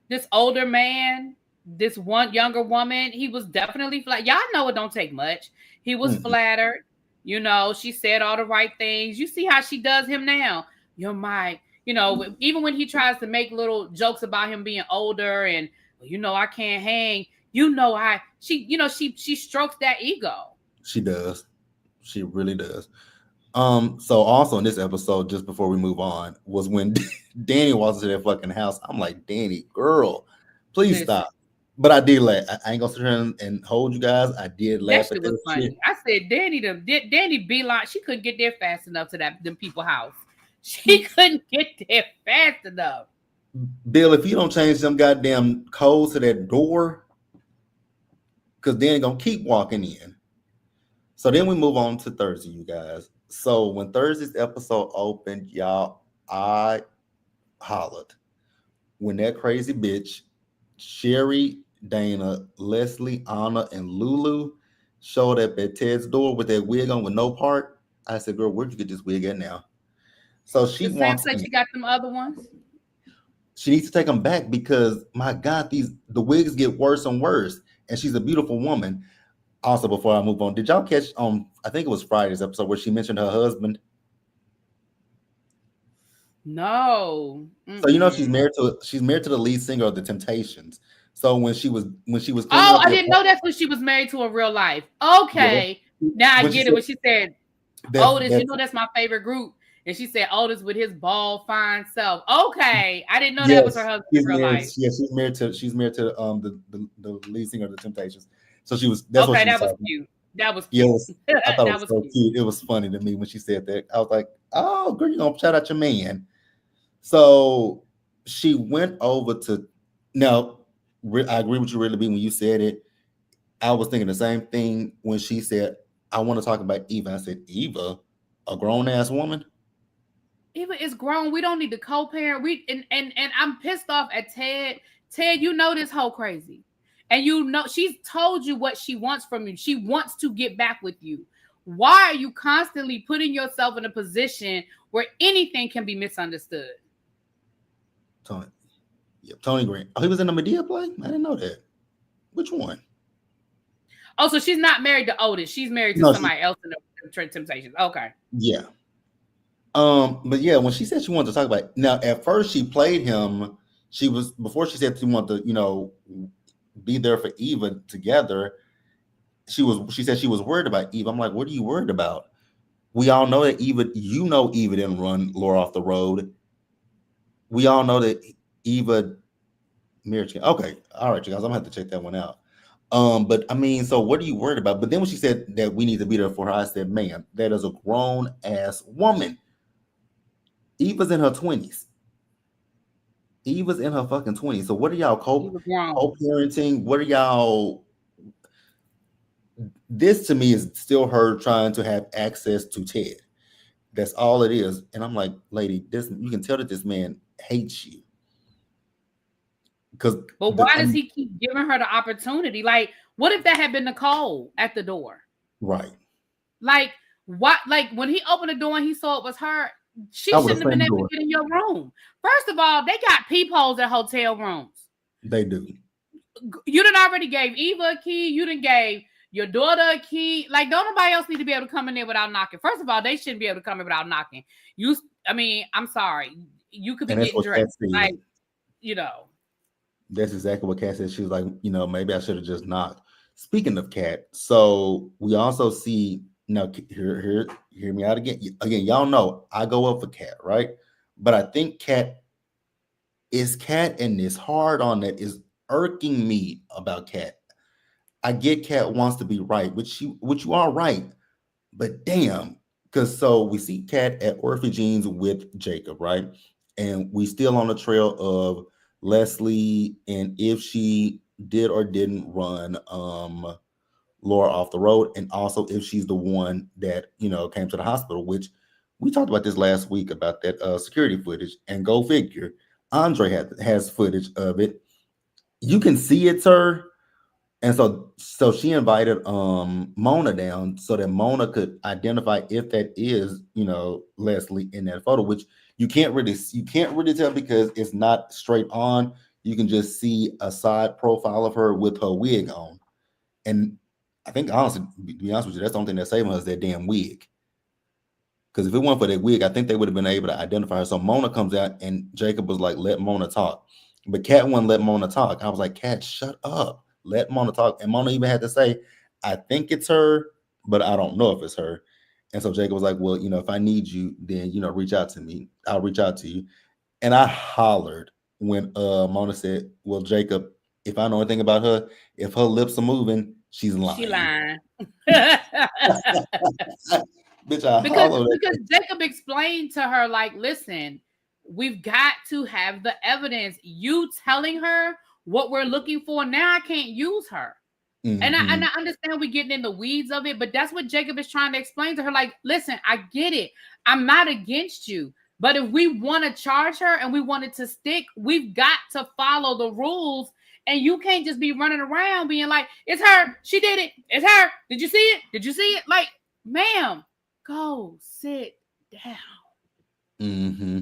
This older man, this one younger woman, he was definitely flattered. Y'all know it don't take much. He was flattered. You know, she said all the right things. You see how she does him now. You're my, you know, even when he tries to make little jokes about him being older and, well, you know, I can't hang. You know, she strokes that ego.
She does. She really does. So also in this episode, just before we move on, was when Danny walks into that fucking house. I'm like, Danny, girl, please
Listen.
stop. But I did laugh. I ain't gonna sit here and hold you guys. I did laugh
That
at
shit was
that
funny.
shit.
I said, Danny Beeline, she couldn't get there fast enough to them people house. She couldn't get there fast enough.
Bill, if you don't change them goddamn codes to that door, because Danny gonna keep walking in. So then we move on to Thursday, you guys. So when Thursday's episode opened, y'all, I hollered when that crazy bitch, Sherry, Dana, Leslie, Anna, and Lulu showed up at Ted's door with that wig on with no part. I said, girl, where'd you get this wig at now? So she
The same
wants
place she got them other ones.
she needs to take them back because my God, the wigs get worse and worse. And she's a beautiful woman. Also, before I move on, did y'all catch I think it was Friday's episode where she mentioned her husband?
No.
So you know she's married to the lead singer of the Temptations. So when she was cleaning
Oh,
up
I didn't know that's when she was married to in real life. Okay. Now I get it. When she said Otis, you know that's my favorite group. And she said Otis with his bald, fine self. Okay. I didn't know that was her husband in real life.
Yeah, she's married to the lead singer of the Temptations. So that's what she was
was
talking.
cute. That was cute.
I thought it was so cute. It was funny to me when she said that. I was like, oh, girl, you're gonna shout out your man. So she went over to now. I agree with you, really, B, when you said it. I was thinking the same thing when she said, I want to talk about Eva. I said, Eva, a grown ass woman?
Eva is grown. We don't need to co-parent. And I'm pissed off at Ted. Ted, you know this whole crazy. And you know she's told you what she wants from you. She wants to get back with you. Why are you constantly putting yourself in a position where anything can be misunderstood?
Tony Green. Oh, he was in the Madea play? I didn't know that. Which one?
Oh, so she's not married to Otis. She's married to somebody else in the Temptations. Okay.
Yeah. But yeah, when she said she wanted to talk about now, at first she played him. Before she said she wanted to, be there for Eva together. She said she was worried about Eva. I'm like, what are you worried about? We all know that Eva didn't run Laura off the road. We all know that Eva marriage. Okay, all right, you guys, I'm gonna have to check that one out. But I mean, so what are you worried about? But then when she said that we need to be there for her, I said, man, that is a grown ass woman. Eva's in her 20s. Eva's in her fucking 20s. So what are y'all co-parenting? What are y'all? This to me is still her trying to have access to Ted. That's all it is. And I'm like, lady, you can tell that this man hates you. But
why does he keep giving her the opportunity? Like, what if that had been Nicole at the door?
Right.
Like, what? Like, when he opened the door and he saw it was her, she shouldn't have been able to get in your room. First of all, they got peepholes at hotel rooms.
They do.
You done already gave Eva a key. You done gave your daughter a key. Like, don't nobody else need to be able to come in there without knocking. First of all, they shouldn't be able to come in without knocking. I'm sorry. You could be getting dressed. Like,
That's exactly what Kat said. She was like, maybe I should have just knocked. Speaking of Kat, so we also see, now hear me out again. Again, y'all know I go up for Kat, right? But I think Kat and this hard on that is irking me about Kat. I get Kat wants to be right, which you are right, but damn, because so we see Kat at Orphans with Jacob, right? And we still on the trail of Leslie and if she did or didn't run Laura off the road, and also if she's the one that came to the hospital, which we talked about this last week about that security footage, and go figure, Andre has footage of it. You can see it's her. And so she invited Mona down so that Mona could identify if that is, Leslie in that photo, which you can't really tell because it's not straight on. You can just see a side profile of her with her wig on. And I think honestly, to be honest with you, that's the only thing that's saving her is that damn wig. Because if it weren't for that wig, I think they would have been able to identify her. So Mona comes out and Jacob was like, let Mona talk. But Kat wouldn't let Mona talk. I was like, Kat, shut up. Let Mona talk. And Mona even had to say, I think it's her, but I don't know if it's her. And so Jacob was like, well, if I need you, then, reach out to me. I'll reach out to you. And I hollered when Mona said, well, Jacob, if I know anything about her, if her lips are moving, she's lying.
She lying.
Bitch,
because Jacob explained to her, like, listen, we've got to have the evidence. You telling her what we're looking for, now I can't use her. Mm-hmm. And I understand we're getting in the weeds of it, but that's what Jacob is trying to explain to her. Like, listen, I get it. I'm not against you. But if we want to charge her and we want it to stick, we've got to follow the rules. And you can't just be running around being like, it's her. She did it. It's her. Did you see it? Did you see it? Like, ma'am, go sit down.
Mm-hmm.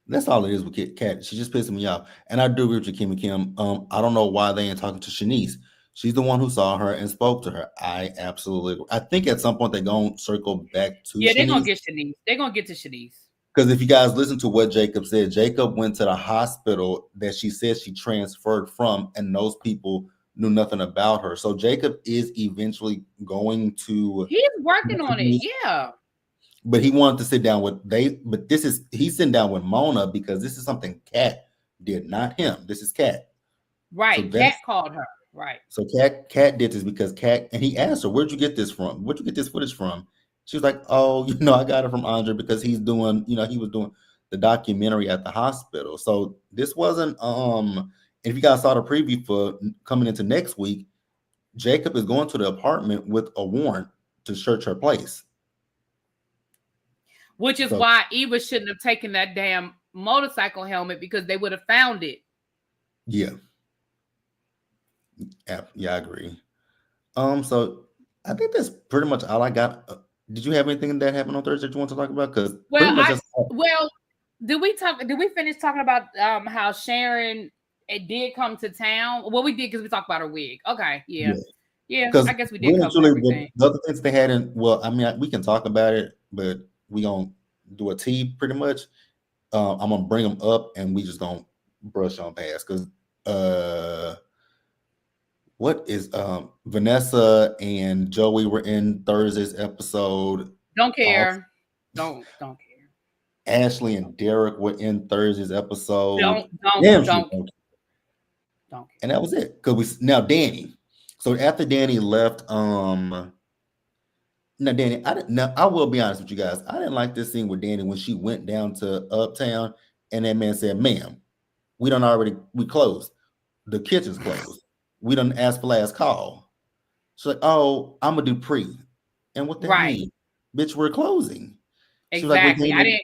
That's all it is with Kat. She just pissing me off. And I do agree with you, Kim and Kim. I don't know why they ain't talking to Shanice. She's the one who saw her and spoke to her. I absolutely agree. I think at some point they're going to circle back to
Shanice. They're going to get Shanice. They're going to get to Shanice.
Because if you guys listen to what Jacob said, Jacob went to the hospital that she said she transferred from, and those people knew nothing about her. So Jacob is eventually going to...
He's working on it, yeah.
But he wanted to sit down with... he's sitting down with Mona because this is something Kat did, not him. This is Kat.
Right, so Kat called her. Right.
So Kat did this because Kat... And he asked her, where'd you get this from? Where'd you get this footage from? She was like, oh, I got it from Andre because he's doing, he was doing the documentary at the hospital. So this wasn't, if you guys saw the preview for coming into next week, Jacob is going to the apartment with a warrant to search her place.
Which is why Eva shouldn't have taken that damn motorcycle helmet because they would have found it.
Yeah. Yeah, I agree. So I think that's pretty much all I got. Did you have anything that happened on Thursday that you want to talk about? Because
did we finish talking about how Sharon did come to town? Well, we did because we talked about her wig. Okay, yeah. I guess we did cover everything.
The other things they had we can talk about it, but we gonna do a tea pretty much. I'm gonna bring them up and we just gonna brush on past because what is Vanessa and Joey were in Thursday's episode.
Don't care. Don't care.
Ashley and Derek were in Thursday's episode.
Don't
and that was it. Because now Danny. So after Danny left, now Danny, I will be honest with you guys. I didn't like this scene with Danny when she went down to Uptown and that man said, ma'am, we closed. The kitchen's closed. We done asked for last call. She's like, oh, I'm gonna do pre. And what that mean? Bitch, we're closing.
Exactly. Like,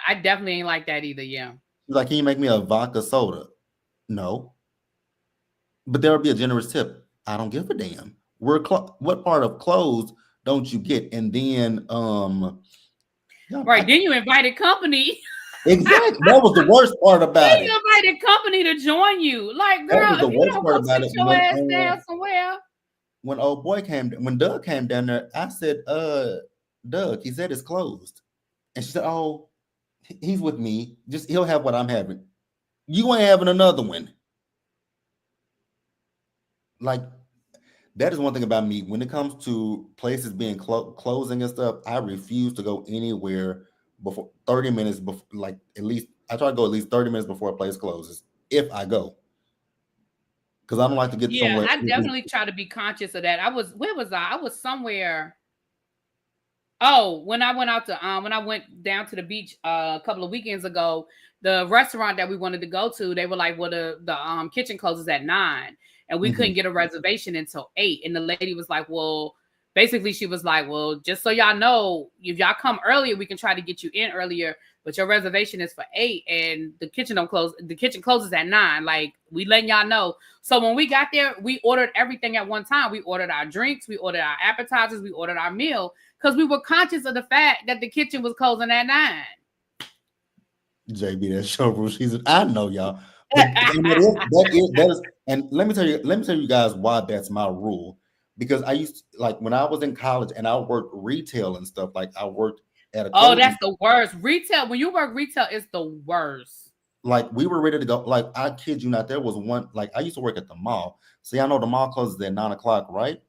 I definitely ain't like that either. Yeah.
She's like, can you make me a vodka soda? No. But there will be a generous tip. I don't give a damn. What part of closed don't you get? And then
right. Then you invited company.
Exactly. That was the worst part about it.
You invited company to join you. Like, girl,
that was the worst part about it.
Your ass down somewhere.
When Doug came down there, I said, Doug, he said it's closed. And she said, oh, he's with me. He'll have what I'm having. You ain't having another one. Like, that is one thing about me. When it comes to places being closing and stuff, I refuse to go anywhere before 30 minutes before, like at least I try to go at least 30 minutes before a place closes if I go, because I don't like to get somewhere.
I definitely try to be conscious of that. Where was I? I was somewhere. Oh, when I went down to the beach a couple of weekends ago, the restaurant that we wanted to go to, they were like, well, the kitchen closes at 9 and we couldn't get a reservation until 8. And the lady was like, well, basically, she was like, well, just so y'all know, if y'all come earlier, we can try to get you in earlier, but your reservation is for 8 and the kitchen don't close. The kitchen closes at 9. Like, we letting y'all know. So when we got there, we ordered everything at one time. We ordered our drinks, we ordered our appetizers, we ordered our meal because we were conscious of the fact that the kitchen was closing at 9.
JB, that's your rule. I know y'all, but and that is, and let me tell you guys why that's my rule. Because I used to, like when I was in college and I worked retail and stuff. Like I worked at a
Oh,
clothing.
that's the worst. Retail, when you work retail, it's the worst.
Like we were ready to go. Like I kid you not, there was one. Like I used to work at the mall. See, I know the mall closes at 9 o'clock, right?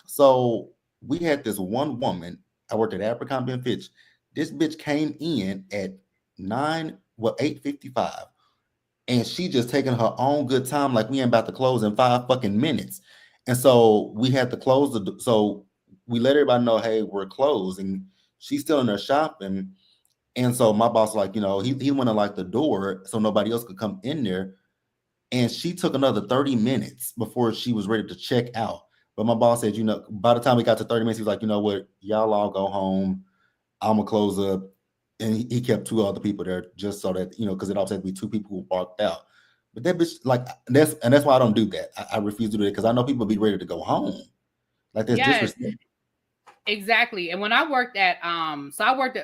So we had this one woman. I worked at Abercrombie and Fitch. This bitch came in at 8:55, and she just taking her own good time, like we ain't about to close in 5 fucking minutes. And so we had to close so we let everybody know, hey, we're closed, and she's still in there shopping. And so my boss, like, he went to like the door so nobody else could come in there. And she took another 30 minutes before she was ready to check out. But my boss said, by the time we got to 30 minutes, he was like, you know what, y'all all go home. I'm gonna close up. And he kept two other people there just so that, because it always had to be two people who walked out. But that bitch, like, that's why I don't do that. I refuse to do that because I know people be ready to go home. Like that's
Yes,
disrespect.
exactly. And when I worked at so I worked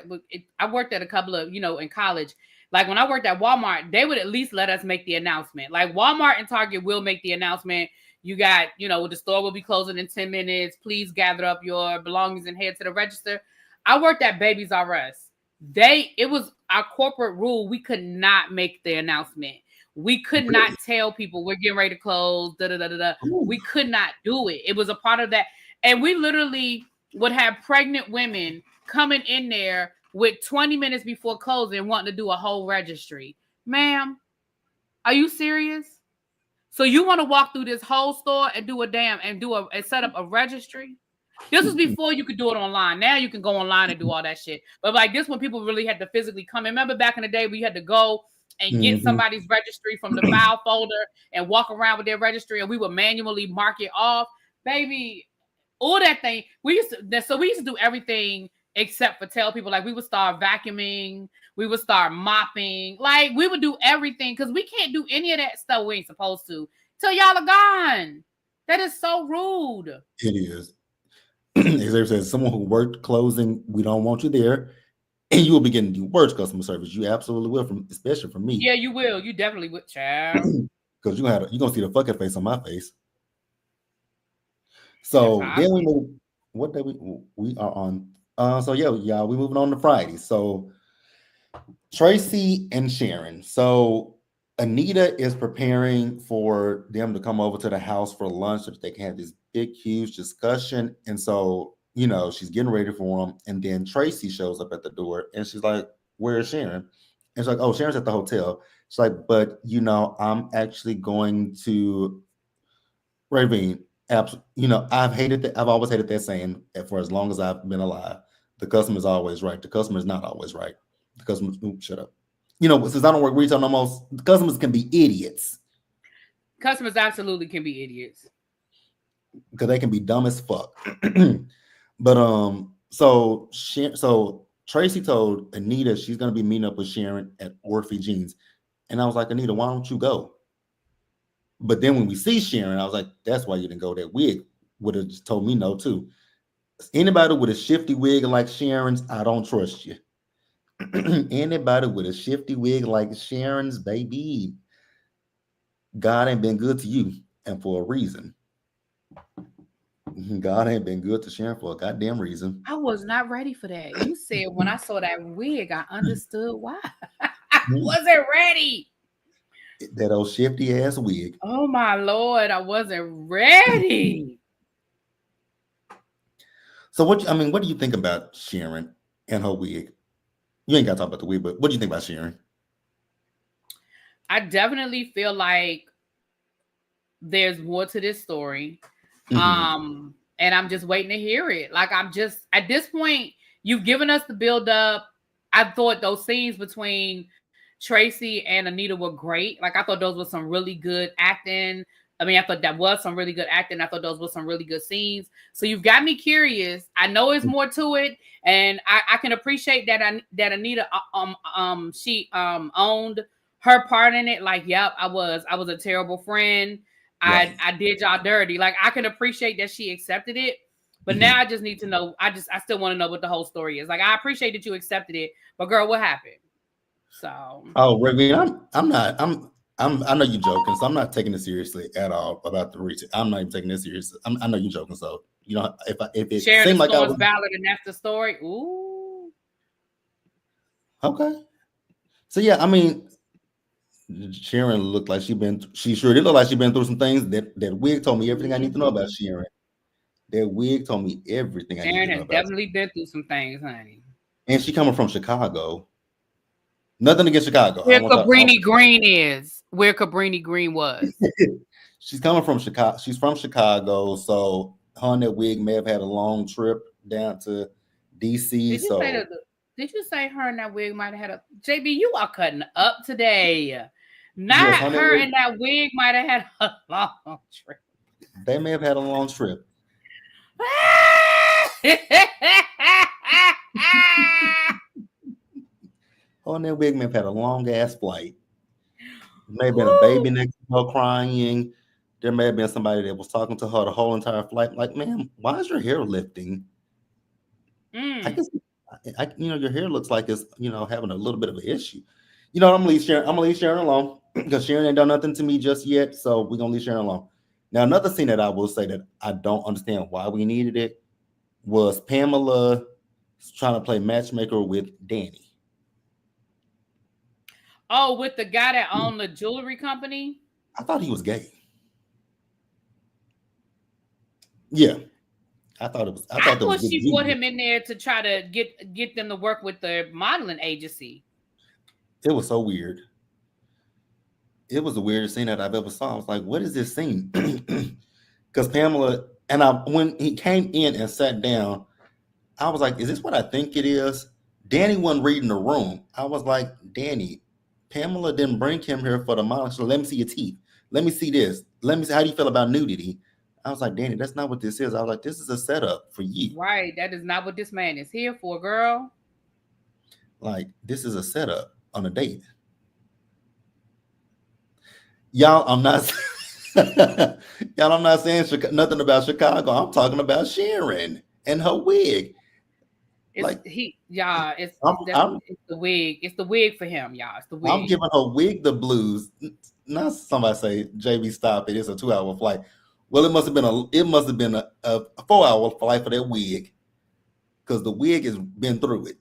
at a couple of, in college. Like when I worked at Walmart, they would at least let us make the announcement. Like Walmart and Target will make the announcement. You got, the store will be closing in 10 minutes. Please gather up your belongings and head to the register. I worked at Babies R Us. It was our corporate rule. We could not make the announcement. We could not tell people we're getting ready to close. Da, da, da, da, da. We could not do it. It was a part of that. And we literally would have pregnant women coming in there with 20 minutes before closing wanting to do a whole registry. Ma'am, are you serious? So you want to walk through this whole store and do and set up a registry? This was before you could do it online. Now you can go online and do all that shit. But like this, when people really had to physically come. Remember back in the day, we had to go and get somebody's registry from the file folder and walk around with their registry, and we would manually mark it off, baby. All that thing. We used to do everything except for tell people. Like we would start vacuuming, we would start mopping, like we would do everything because we can't do any of that stuff we ain't supposed to till y'all are gone. That is so rude.
It is. Xavier says, someone who worked closing, we don't want you there, and you will be getting the worst customer service. You absolutely will, especially from me.
Yeah, you will. You definitely would, child.
Because you're gonna see the fucking face on my face. So then we move. What day we are on? So yeah, we moving on to Friday. So Tracy and Sharon. So Anita is preparing for them to come over to the house for lunch so that they can have this big, huge discussion. And so, she's getting ready for them. And then Tracy shows up at the door and she's like, where's Sharon? And she's like, oh, Sharon's at the hotel. She's like, but, I'm actually going to Ravine. I've always hated that saying for as long as I've been alive. The customer is always right. The customer is not always right. The customers, shut up. Since I don't work retail no more, the customers can be idiots.
Customers absolutely can be idiots.
Because they can be dumb as fuck. But so Tracy told Anita she's gonna be meeting up with Sharon at Orphe Jeans. And I was like, Anita, why don't you go? But then when we see Sharon, I was like, that's why you didn't go. That wig would have just told me no too. Anybody with a shifty wig like Sharon's, I don't trust you. Anybody with a shifty wig like Sharon's, baby, God ain't been good to you, and for a reason. God ain't been good to Sharon for a goddamn reason.
I was not ready for that. You said when I saw that wig, I understood why. I wasn't ready.
That old shifty ass wig.
Oh my Lord, I wasn't ready.
So what do you think about Sharon and her wig? You ain't got to talk about the wig, but what do you think about Sharon?
I definitely feel like there's more to this story. Mm-hmm. And I'm just waiting to hear it. Like I'm just at this point, you've given us the build up. I thought those scenes between Tracy and Anita were great. Like I thought those were some really good acting. I mean, I thought that was some really good acting. I thought those were some really good scenes. So you've got me curious. I know there's more to it, and I can appreciate that. That Anita she owned her part in it. Like, yep, I was a terrible friend. Right. I did y'all dirty. Like I can appreciate that she accepted it. But now I just need to know. I still want to know what the whole story is. Like I appreciate that you accepted it, but girl, what happened? So
Oh, Ravine, I know you're joking, so I'm not taking it seriously at all about the reach. I'm not even taking this seriously. I know you're joking, so you know if it
sharing the
seemed like I
stories
was
valid and that's the story. Ooh.
okay. So yeah, I mean, Sharon looked like she sure did look like she been through some things. That wig told me everything I need to know about Sharon. That wig told me everything I need
Sharon
to know
has
about.
definitely been through some things, honey.
And she coming from Chicago. Nothing against Chicago. I
Where
don't want
Cabrini Green is, where Cabrini Green was.
she's coming from Chicago. She's from Chicago, so her and that wig may have had a long trip down to DC.
Did you say
So
that? Did you say her and that wig might have had a JB? You are cutting up today.
yes,
Not
her and that
her
wig,
and that wig might have had a long trip.
they may have had a long trip. Her and that wig may have had a long ass flight. May have been a baby next to her crying. There may have been somebody that was talking to her the whole entire flight. Like, ma'am, why is your hair lifting? I
Mm.
guess, your hair looks like it's, having a little bit of an issue. You know, I'm gonna leave Sharon alone because Sharon ain't done nothing to me just yet. So we're gonna leave Sharon alone. Now, another scene that I will say that I don't understand why we needed it was Pamela trying to play matchmaker with Danny.
Oh, with the guy that owned the jewelry company.
I thought he was gay. Yeah, I
I
thought that was
thought
good.
she brought him in there to try to get them to work with the modeling agency.
It was so weird. It was the weirdest scene that I've ever saw. I was like, what is this scene? Because Pamela and when he came in and sat down, I was like, is this what I think it is? Danny wasn't reading the room. I was like, Danny, Pamela didn't bring him here for the model. So let me see your teeth. Let me see this. Let me see how do you feel about nudity. I was like, Danny, that's not what this is. I was like, this is a setup for you.
Right. That is not what this man is here for, girl.
Like, this is a setup on a date. Y'all, I'm not y'all, I'm not saying nothing about Chicago. I'm talking about Sharon and her wig.
It's
Like,
it's the wig. It's the wig for him, y'all. It's the
I'm
wig.
giving her wig the blues. Not somebody say, JB, stop it. It's a 2-hour flight. Well, it must have been a 4-hour flight for that wig. Because the wig has been through it.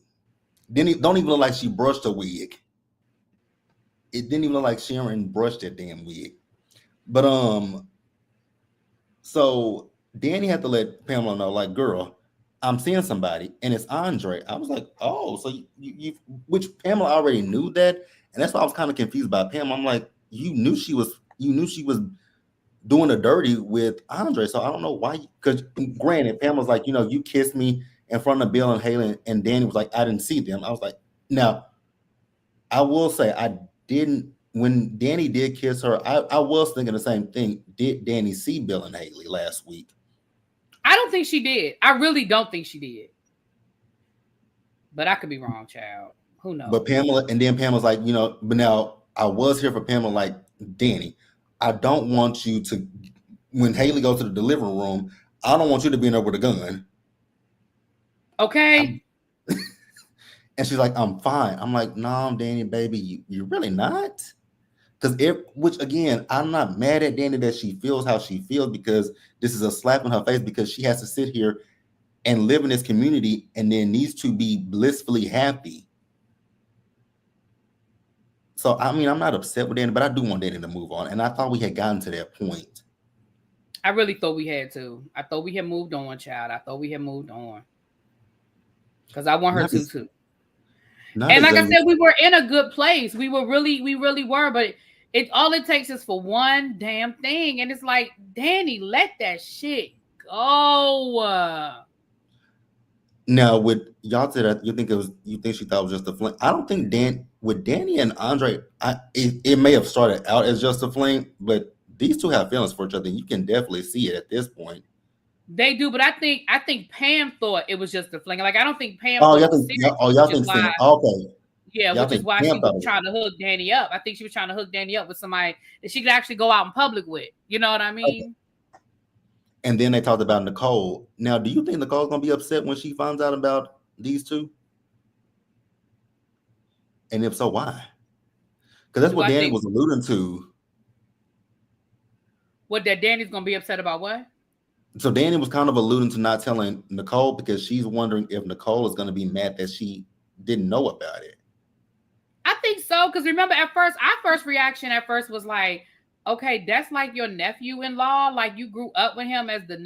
Don't even look like she brushed her wig. It didn't even look like Sharon brushed that damn wig. But so Danny had to let Pamela know, like, girl, I'm seeing somebody, and it's Andre. I was like, oh, so which Pamela already knew that, and that's why I was kind of confused about Pam. I'm like, you knew she was doing the dirty with Andre, so I don't know why. Because granted, Pamela's like, you kissed me in front of Bill and Haley, and Danny was like, I didn't see them. I was like, now, I will say I didn't. When Danny did kiss her, I was thinking the same thing. Did Danny see Bill and Haley last week?
I don't think she did. I really don't think she did. But I could be wrong, child. Who knows?
But Pamela's like, but now I was here for Pamela, like, Danny, I don't want you to, when Haley goes to the delivery room, I don't want you to be in there with a gun.
Okay.
And she's like, I'm fine. I'm like, no, Danny, baby, you're really not. Which again, I'm not mad at Danny that she feels how she feels, because this is a slap in her face, because she has to sit here and live in this community and then needs to be blissfully happy. So, I mean, I'm not upset with Danny, but I do want Danny to move on. And I thought we had gotten to that point.
I really thought we had to. I thought we had moved on, child. I thought we had moved on. Because I want her to too. And like I said, we were in a good place. We really were, but all it takes is for one damn thing. And it's like, Danny, let that shit go.
Now, with y'all said that you think she thought it was just a fling. I don't think with Danny and Andre, it may have started out as just a fling, but these two have feelings for each other. You can definitely see it at this point.
They do, but I think Pam thought it was just a fling. Like, I don't think Pam.
Oh, y'all think? Okay.
Yeah, which is why she was trying to hook Danny up. I think she was trying to hook Danny up with somebody that she could actually go out in public with. You know what I mean?
Okay. And then they talked about Nicole. Now, do you think Nicole's gonna be upset when she finds out about these two? And if so, why? Because that's
Do
what
I
Danny
think
was alluding to.
what that Danny's gonna be upset about? What?
So Danny was kind of alluding to not telling Nicole because she's wondering if Nicole is going to be mad that she didn't know about it.
I think so, because remember at first, our first reaction at first was like, okay, that's like your nephew-in-law. Like you grew up with him as the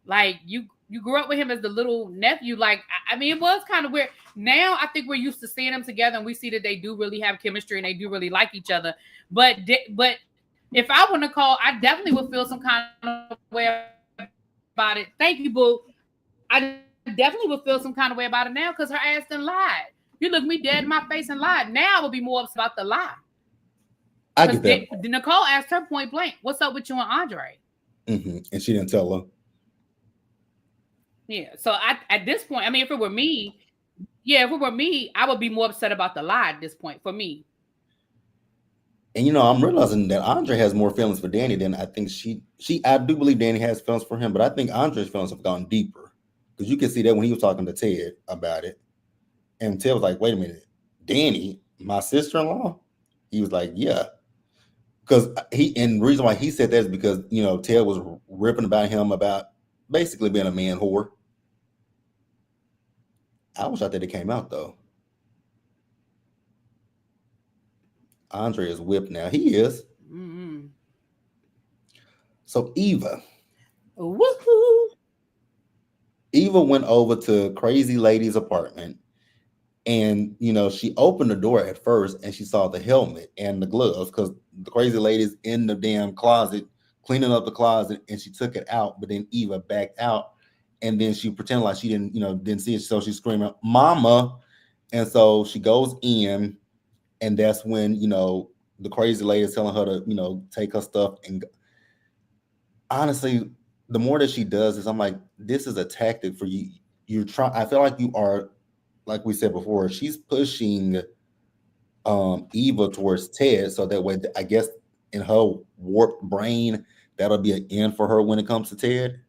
like you grew up with him as the little nephew. Like I mean, it was kind of weird. Now I think we're used to seeing them together, and we see that they do really have chemistry and they do really like each other. But if I were Nicole, I definitely would feel some kind of way about it. Thank you, boo. I definitely would feel some kind of way about it now because her ass done lied. You looked me dead in my face and lied. Now I would be more upset about the lie.
I
Because
get that.
Nicole asked her point blank, "What's up with you and Andre?"
And she didn't tell her.
Yeah. So at this point, I mean, if it were me, I would be more upset about the lie at this point. For me,
And I'm realizing that Andre has more feelings for Danny than I think I do believe Danny has feelings for him, but I think Andre's feelings have gone deeper. Because you can see that when he was talking to Ted about it. And Ted was like, wait a minute, Danny, my sister-in-law? He was like, yeah. Because and the reason why he said that is because, Ted was ripping about him about basically being a man whore. I wish I thought it came out though. Andre is whipped now. He is.
mm-hmm.
So Eva.
Woohoo!
Eva went over to Crazy Lady's apartment and, she opened the door at first and she saw the helmet and the gloves because the Crazy Lady's in the damn closet, cleaning up the closet, and she took it out, but then Eva backed out and then she pretended like she didn't see it. So she's screaming, "Mama." And so she goes in and that's when, the Crazy Lady is telling her to, take her stuff. And honestly, the more that she does this, I'm like, this is a tactic for you. I feel like you are, like we said before, she's pushing Eva towards Ted. So that way, I guess in her warped brain, that'll be an end for her when it comes to Ted.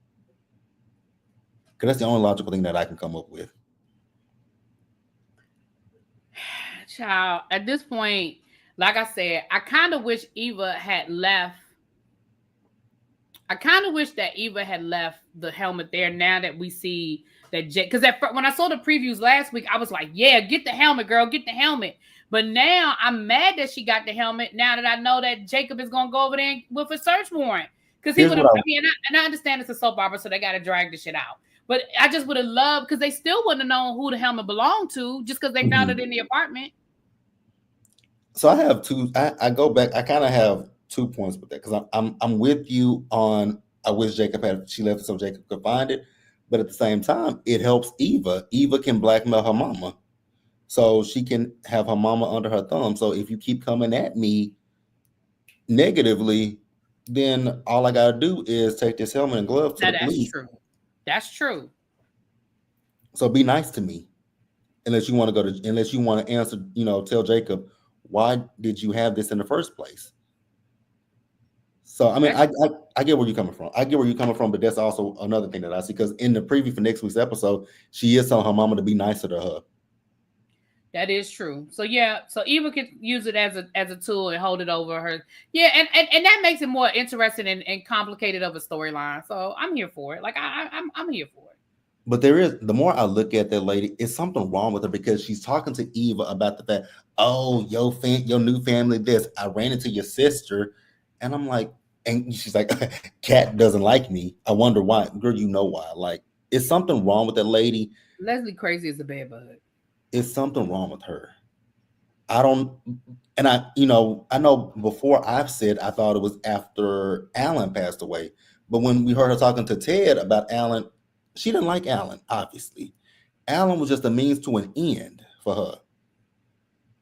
Because that's the only logical thing that I can come up with.
Child, at this point, like I said, I kind of wish Eva had left. I kind of wish that Eva had left the helmet there now that we see that Jake. Because when I saw the previews last week, I was like, yeah, get the helmet, girl, get the helmet. But now I'm mad that she got the helmet now that I know that Jacob is going to go over there with a search warrant. Because he would have, and I understand it's a soap opera, so they got to drag the shit out. But I just would have loved, because they still wouldn't have known who the helmet belonged to just because they found it in the apartment.
So I have two. I go back. I kind of have 2 points with that because I'm with you on. I wish she left it so Jacob could find it, but at the same time, it helps Eva. Eva can blackmail her mama, so she can have her mama under her thumb. So if you keep coming at me negatively, then all I gotta do is take this helmet and gloves to the police.
True. That's true.
So be nice to me, unless you want to answer. Tell Jacob, why did you have this in the first place? So, I mean, I get where you're coming from. But that's also another thing that I see, because in the preview for next week's episode, she is telling her mama to be nicer to her.
That is true. So yeah, so Eva could use it as a tool and hold it over her. Yeah, and that makes it more interesting and complicated of a storyline. So I'm here for it. Like I'm here for it.
But the more I look at that lady, it's something wrong with her, because she's talking to Eva about the fact, oh, your new family, this. I ran into your sister, and I'm like, and she's like, Kat doesn't like me. I wonder why. Girl, you know why. Like, it's something wrong with that lady.
Leslie crazy as a bed bug.
It's something wrong with her. I know before I've said I thought it was after Alan passed away. But when we heard her talking to Ted about Alan, she didn't like Alan, obviously. Alan was just a means to an end for her.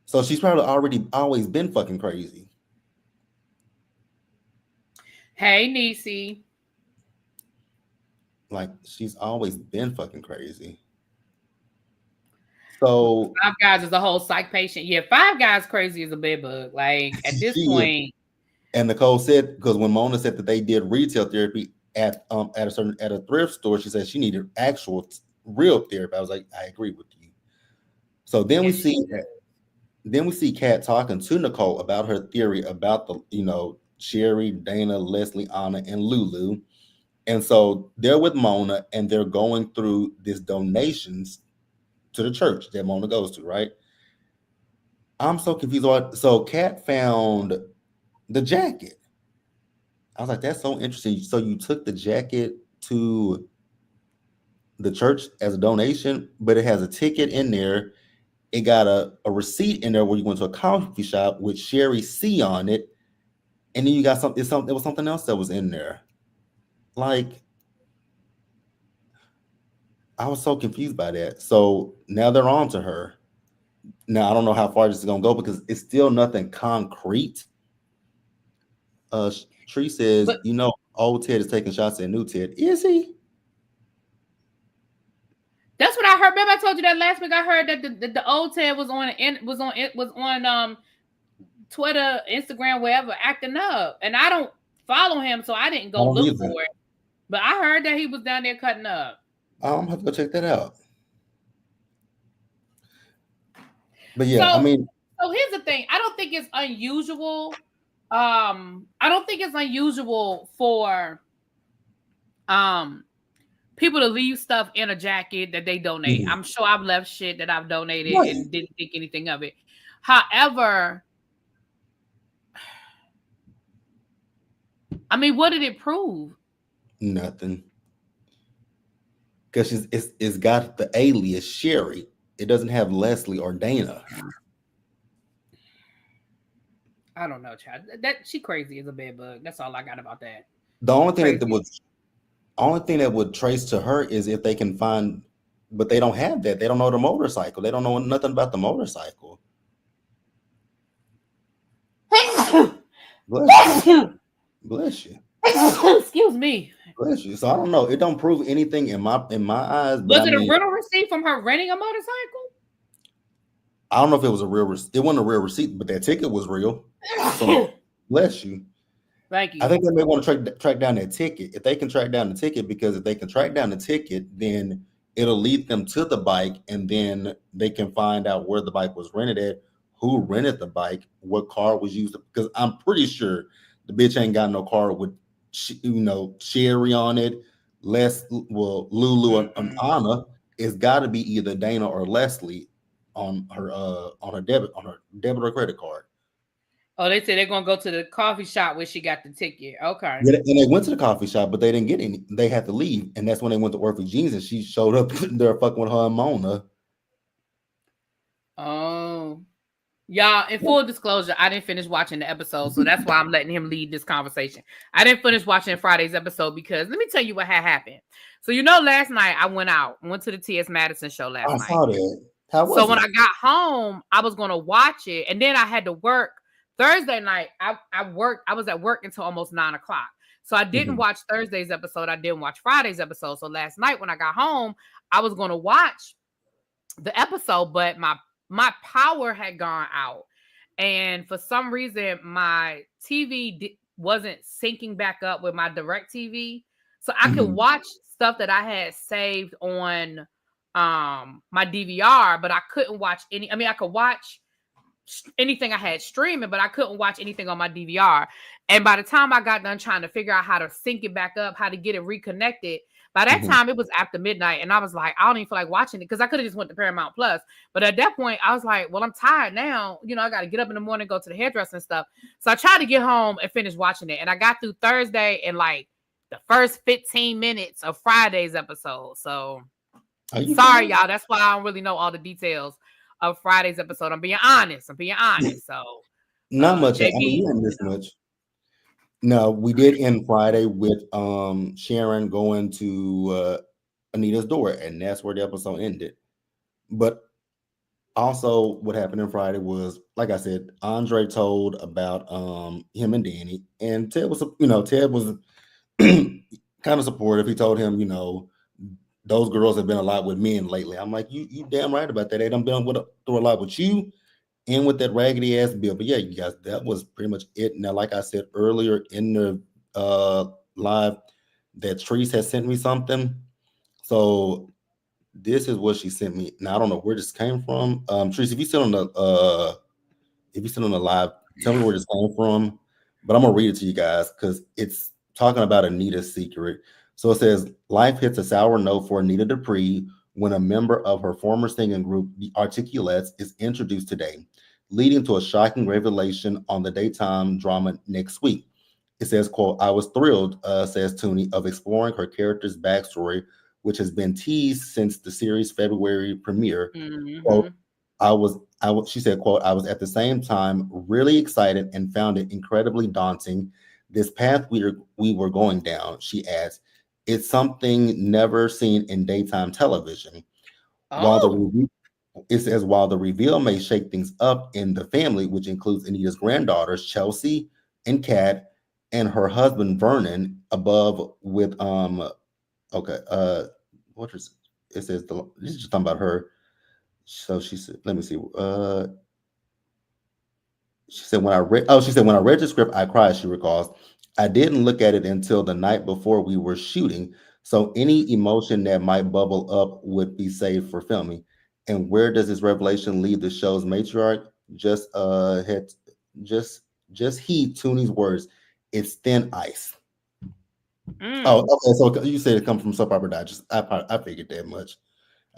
So she's probably always been fucking crazy.
Hey, Niecy.
Like, she's always been fucking crazy. So
Five Guys is a whole psych patient. Yeah, Five Guys crazy as a bed bug. Like, at this point.
And Nicole said, because when Mona said that they did retail therapy at a thrift store, she said she needed actual real therapy. I was like, I agree with you. So then we see that Then we see Kat talking to Nicole about her theory about the, Sherry, Dana, Leslie, Anna, and Lulu. And so they're with Mona and they're going through this donations to the church that Mona goes to, right? I'm so confused. So Kat found the jacket. I was like, that's so interesting. So you took the jacket to the church as a donation, but it has a ticket in there. It got a receipt in there where you went to a coffee shop with Sherry C on it. And then you got it was something else that was in there. Like, I was so confused by that. So now they're on to her. Now I don't know how far this is gonna go because it's still nothing concrete. Tree says,
But
old Ted is taking shots at new Ted. Is he?
that's what I heard. Remember I told you that last week. I heard that the old Ted was on Twitter, Instagram, wherever, acting up. And I don't follow him, so I didn't go look for it. But I heard that he was down there cutting up.
I'm gonna have to go check that out. But yeah,
so here's the thing. I don't think it's unusual. I don't think it's unusual for people to leave stuff in a jacket that they donate. Mm-hmm. I'm sure I've left shit that I've donated and didn't think anything of it. However, I mean, what did it prove?
Nothing. Because it's got the alias Sherry. It doesn't have Leslie or Dana.
I don't know, child. That she crazy as a bed bug. That's all I got about that.
The only thing that would trace to her is if they can find, but they don't have that. They don't know the motorcycle. They don't know nothing about the motorcycle. Bless you. Bless you.
Excuse me.
Bless you. So I don't know. It don't prove anything in my eyes.
Was it a rental receipt from her renting a motorcycle?
I don't know if it was a real. It wasn't a real receipt, but that ticket was real. So, bless you.
Thank you.
I think they may want to track down that ticket. If they can track down the ticket, because if they can track down the ticket, then it'll lead them to the bike, and then they can find out where the bike was rented at, who rented the bike, what car was used. Because I'm pretty sure the bitch ain't got no car with, Sherry on it. Lulu and Anna. It's got to be either Dana or Leslie on her debit or credit card.
Oh, they said they're gonna go to the coffee shop where she got the ticket. Okay.
Yeah, and they went to the coffee shop, but they didn't get any. They had to leave, and that's when they went to Orphy Jeans, and she showed up there fucking with her and Mona.
Oh, y'all! In full disclosure, I didn't finish watching the episode, so that's why I'm letting him lead this conversation. I didn't finish watching Friday's episode because let me tell you what had happened. So last night I went to the T.S. Madison show last night. I saw that. How was it? When I got home, I was gonna watch it, and then I had to work. Thursday night, I worked. I was at work until almost 9:00. So I didn't watch Thursday's episode. I didn't watch Friday's episode. So last night when I got home, I was going to watch the episode, but my power had gone out. And for some reason, my TV wasn't syncing back up with my DirecTV. So I could watch stuff that I had saved on my DVR, but I couldn't watch any. I mean, I could watch anything I had streaming, but I couldn't watch anything on my DVR. And by the time I got done trying to figure out how to sync it back up, how to get it reconnected, by that time it was after midnight, and I was like, I don't even feel like watching it because I could have just went to Paramount Plus. But at that point, I was like, well, I'm tired now. I got to get up in the morning, go to the hairdresser and stuff. So I tried to get home and finish watching it, and I got through Thursday and like the first 15 minutes of Friday's episode. So sorry, y'all. That's why I don't really know all the details of Friday's episode. I'm being honest. So
not much. I mean, you didn't miss much. No, we did end Friday with Sharon going to Anita's door, and that's where the episode ended. But also, what happened on Friday was, like I said, Andre told about him and Danny, and Ted was, Ted was kind of supportive. He told him, those girls have been a lot with men lately. I'm like, you damn right about that. They done been through a lot with you and with that raggedy ass bill. But yeah, you guys, that was pretty much it. Now, like I said earlier in the live, that Treese has sent me something. So this is what she sent me. Now I don't know where this came from. Treese, if you still on the if you're still on the live, tell me where this came from. But I'm gonna read it to you guys because it's talking about Anita's secret. So it says, life hits a sour note for Anita Dupree when a member of her former singing group, the Articulates, is introduced today, leading to a shocking revelation on the daytime drama Next Week. It says, quote, I was thrilled, says Toonie, of exploring her character's backstory, which has been teased since the series' February premiere. Quote, she said, quote, I was at the same time really excited and found it incredibly daunting. This path we were going down, she adds, it's something never seen in daytime television. It says, while the reveal may shake things up in the family, which includes Anita's granddaughters, Chelsea and Kat, and her husband Vernon, above with okay, what is it? Says this is just talking about her. So she said, let me see. She said when I read the script, I cried, she recalls. I didn't look at it until the night before we were shooting. So any emotion that might bubble up would be saved for filming. And where does this revelation leave the show's matriarch? Just heed Toonie's words. It's thin ice. Oh, okay. So you said it comes from Soap Opera Digest. I figured that much.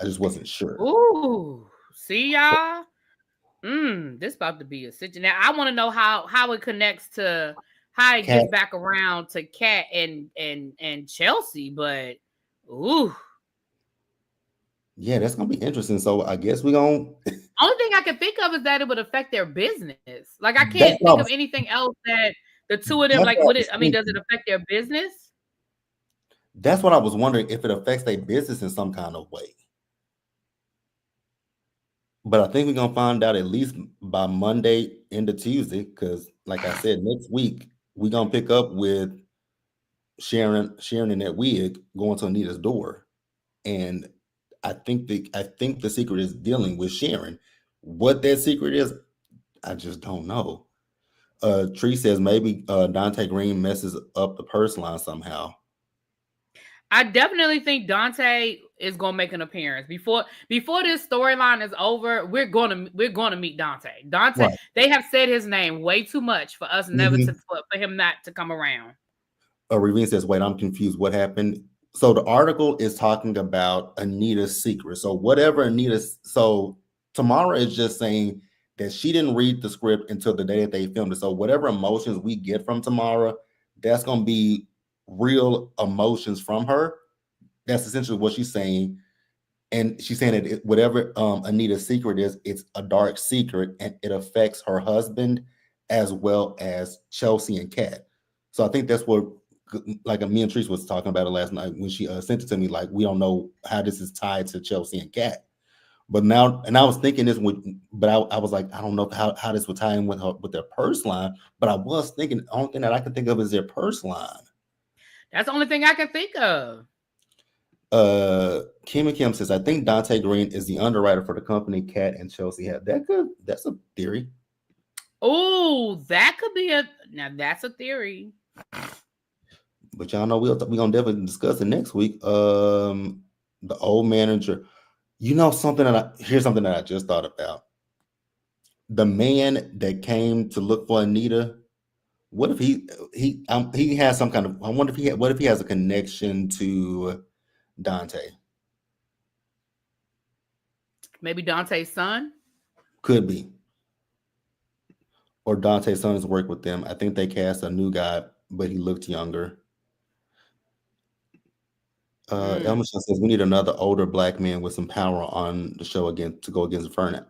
I just wasn't sure.
Ooh, see y'all. This about to be a situation. Now I want to know how it connects to how it gets back around to Kat and Chelsea, but ooh.
Yeah, that's gonna be interesting. So I guess we're gonna
only thing I can think of is that it would affect their business. Like I can't think of anything else that the two of them like would it does it affect their business?
That's what I was wondering, if it affects their business in some kind of way. But I think we're gonna find out at least by Monday into Tuesday, because like I said, next week we're gonna pick up with Sharon in that wig going to Anita's door. And I think the secret is dealing with Sharon. What that secret is, I just don't know. Tree says maybe Dante Green messes up the purse line somehow.
I definitely think Dante is gonna make an appearance before this storyline is over. We're gonna meet Dante. Right. They have said his name way too much for us never to for him not to come around.
Ravine says, wait, I'm confused. What happened? So the article is talking about Anita's secret. So so Tamara is just saying that she didn't read the script until the day that they filmed it. So whatever emotions we get from Tamara, that's going to be real emotions from her. That's essentially what she's saying. And she's saying that whatever Anita's secret is, it's a dark secret and it affects her husband as well as Chelsea and Kat. So I think that's what, like me and Trish was talking about it last night when she sent it to me, like, we don't know how this is tied to Chelsea and Kat. But now, and I was thinking this but I was like, I don't know how this would tie in with their purse line. But I was thinking, the only thing that I can think of is their purse line.
That's the only thing I can think of.
Kim and Kim says, I think Dante Green is the underwriter for the company Kat and Chelsea have. That's a theory.
Oh, that could be that's a theory.
But y'all know we're gonna definitely discuss it next week. The old manager. Here's something that I just thought about. The man that came to look for Anita, what if he has some kind of, I wonder if he has a connection to Dante?
Maybe Dante's son?
Could be. Or Dante's son has worked with them. I think they cast a new guy, but he looked younger. Elmer says we need another older black man with some power on the show again to go against Vernon.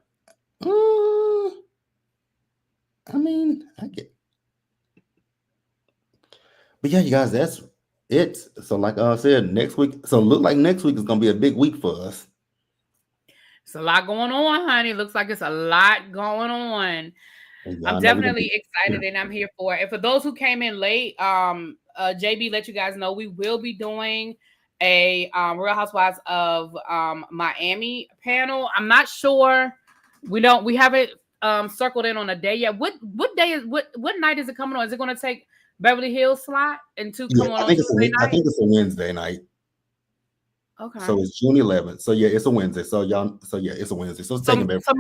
I mean, I get. But yeah, you guys, that's it. So like I said, next week. So look like next week is gonna be a big week for us.
It's a lot going on, honey. Looks like it's a lot going on. I'm definitely excited and I'm here for it. And for those who came in late, JB let you guys know we will be doing a Real Housewives of Miami panel. I'm not sure. We haven't circled in on a day yet. What day is what night is it coming on? Is it going to take Beverly Hills slot and come on?
I think it's a Wednesday night.
Okay.
So it's June 11th. So yeah, it's a Wednesday. So y'all, so yeah, it's a Wednesday. So it's taking back.
So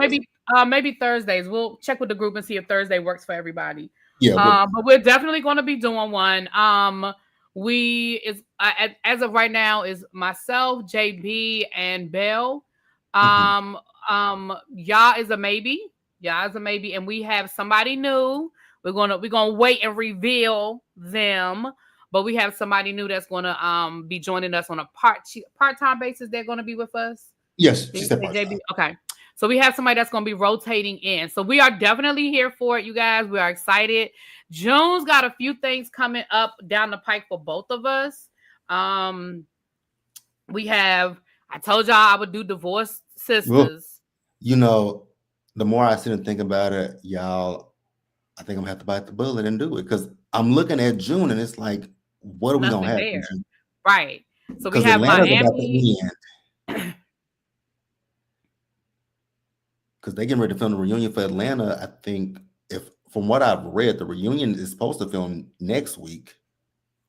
maybe Thursdays. We'll check with the group and see if Thursday works for everybody.
Yeah,
But we're definitely going to be doing one. As of right now is myself, JB, and Belle. Y'all is a maybe. Y'all is a maybe, and we have somebody new. We're gonna wait and reveal them. But we have somebody new that's gonna be joining us on a part-time basis. They're gonna be with us.
yes, she said
JB. Okay. So we have somebody that's going to be rotating in. So we are definitely here for it, you guys. We are excited. June's got a few things coming up down the pike for both of us. We have, I told y'all I would do Divorced Sisters.
Well, you know, the more I sit and think about it, y'all, I think I'm gonna have to bite the bullet and do it because I'm looking at June and it's like, what are we gonna have?
Right. So we
Because
have
Atlanta's
Miami.
about to end. Because they're getting ready to film the reunion for Atlanta. I think if from what I've read, the reunion is supposed to film next week.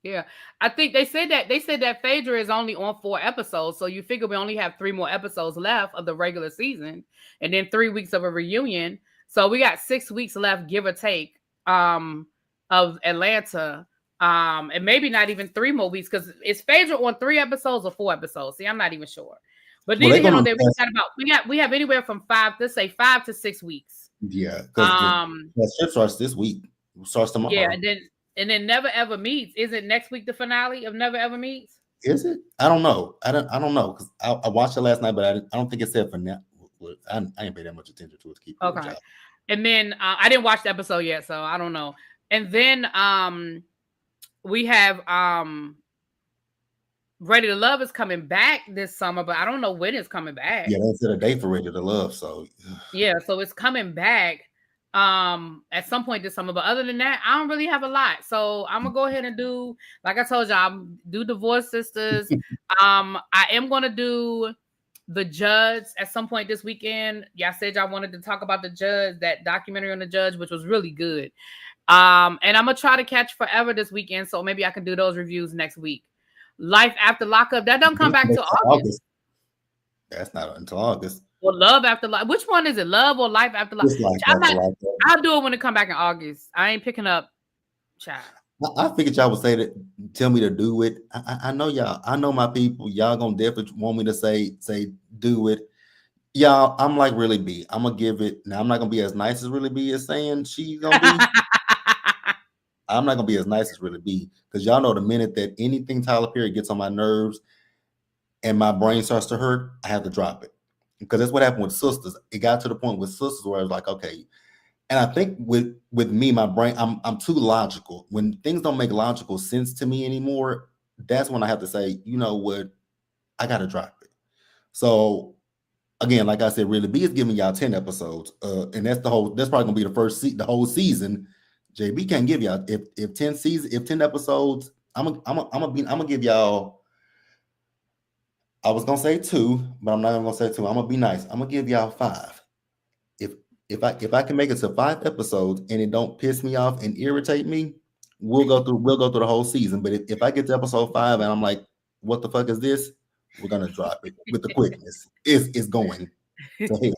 Yeah, I think they said that Phaedra is only on 4 episodes, so you figure we only have 3 more episodes left of the regular season, and then 3 weeks of a reunion. So we got 6 weeks left, give or take, of Atlanta, and maybe not even 3 more weeks because is Phaedra on 3 episodes or 4 episodes? See, I'm not even sure. But neither here nor there, we have anywhere from 5 to 6 weeks.
Yeah, because the ship starts this week. It starts tomorrow.
Yeah, and then Never Ever Meets. Is it next week the finale of Never Ever Meets?
Is it? I don't know. I don't know because I watched it last night, but I don't think it said for now. I ain't pay that much attention to it to keep.
Okay. And then I didn't watch the episode yet, so I don't know. And then we have Ready to Love is coming back this summer, but I don't know when it's coming back.
Yeah, they said a date for Ready to Love, so
yeah, so it's coming back at some point this summer. But other than that, I don't really have a lot. So I'm gonna go ahead and do, like I told y'all, do Divorced Sisters. I am gonna do The Judge at some point this weekend. Y'all said y'all wanted to talk about The Judge, that documentary on The Judge, which was really good. And I'm gonna try to catch Forever this weekend, so maybe I can do those reviews next week. Life After Lockup, that don't come back till August.
That's not until August.
Well, Love After Life. Which one is it? Love or Life After Life? I'll do it when it come back in August. I ain't picking up child.
I figured y'all would say that, tell me to do it. I know y'all. I know my people. Y'all gonna definitely want me to say do it. Y'all, I'm like Really B. I'm gonna give it. Now I'm not gonna be as nice as Really B is saying she's gonna be. I'm not gonna be as nice as Really B because y'all know the minute that anything Tyler Perry gets on my nerves and my brain starts to hurt, I have to drop it. Because that's what happened with Sisters. It got to the point with Sisters where I was like, okay. And I think with me, my brain, I'm too logical. When things don't make logical sense to me anymore, that's when I have to say, you know what, I gotta drop it. So again, like I said, Really B is giving y'all 10 episodes, and that's probably gonna be the whole season. JB can't give y'all if 10 episodes. I'm gonna give y'all. I was gonna say 2, but I'm not gonna say 2. I'm gonna be nice. I'm gonna give y'all 5. If I can make it to 5 episodes and it don't piss me off and irritate me, we'll go through the whole season. But if I get to episode 5 and I'm like, what the fuck is this? We're gonna drop it with the quickness. It's going to hell.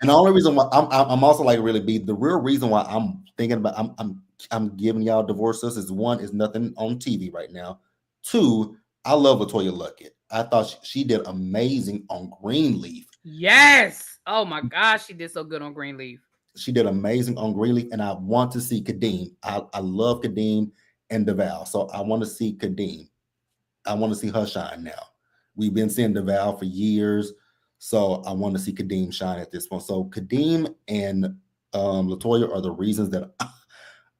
And the only reason why I'm also like Really B, the real reason why I'm thinking about I'm giving y'all Divorced Sisters is 1 is nothing on TV right now. 2, I love LaToya Luckett. I thought she did amazing on Greenleaf.
Yes. Oh my gosh, she did so good on Greenleaf.
She did amazing on Greenleaf, and I want to see Kadeem. I love Kadeem and DeVal, so I want to see Kadeem. I want to see her shine now. We've been seeing DeVal for years, so I want to see Kadeem shine at this point. So Kadeem and LaToya are the reasons that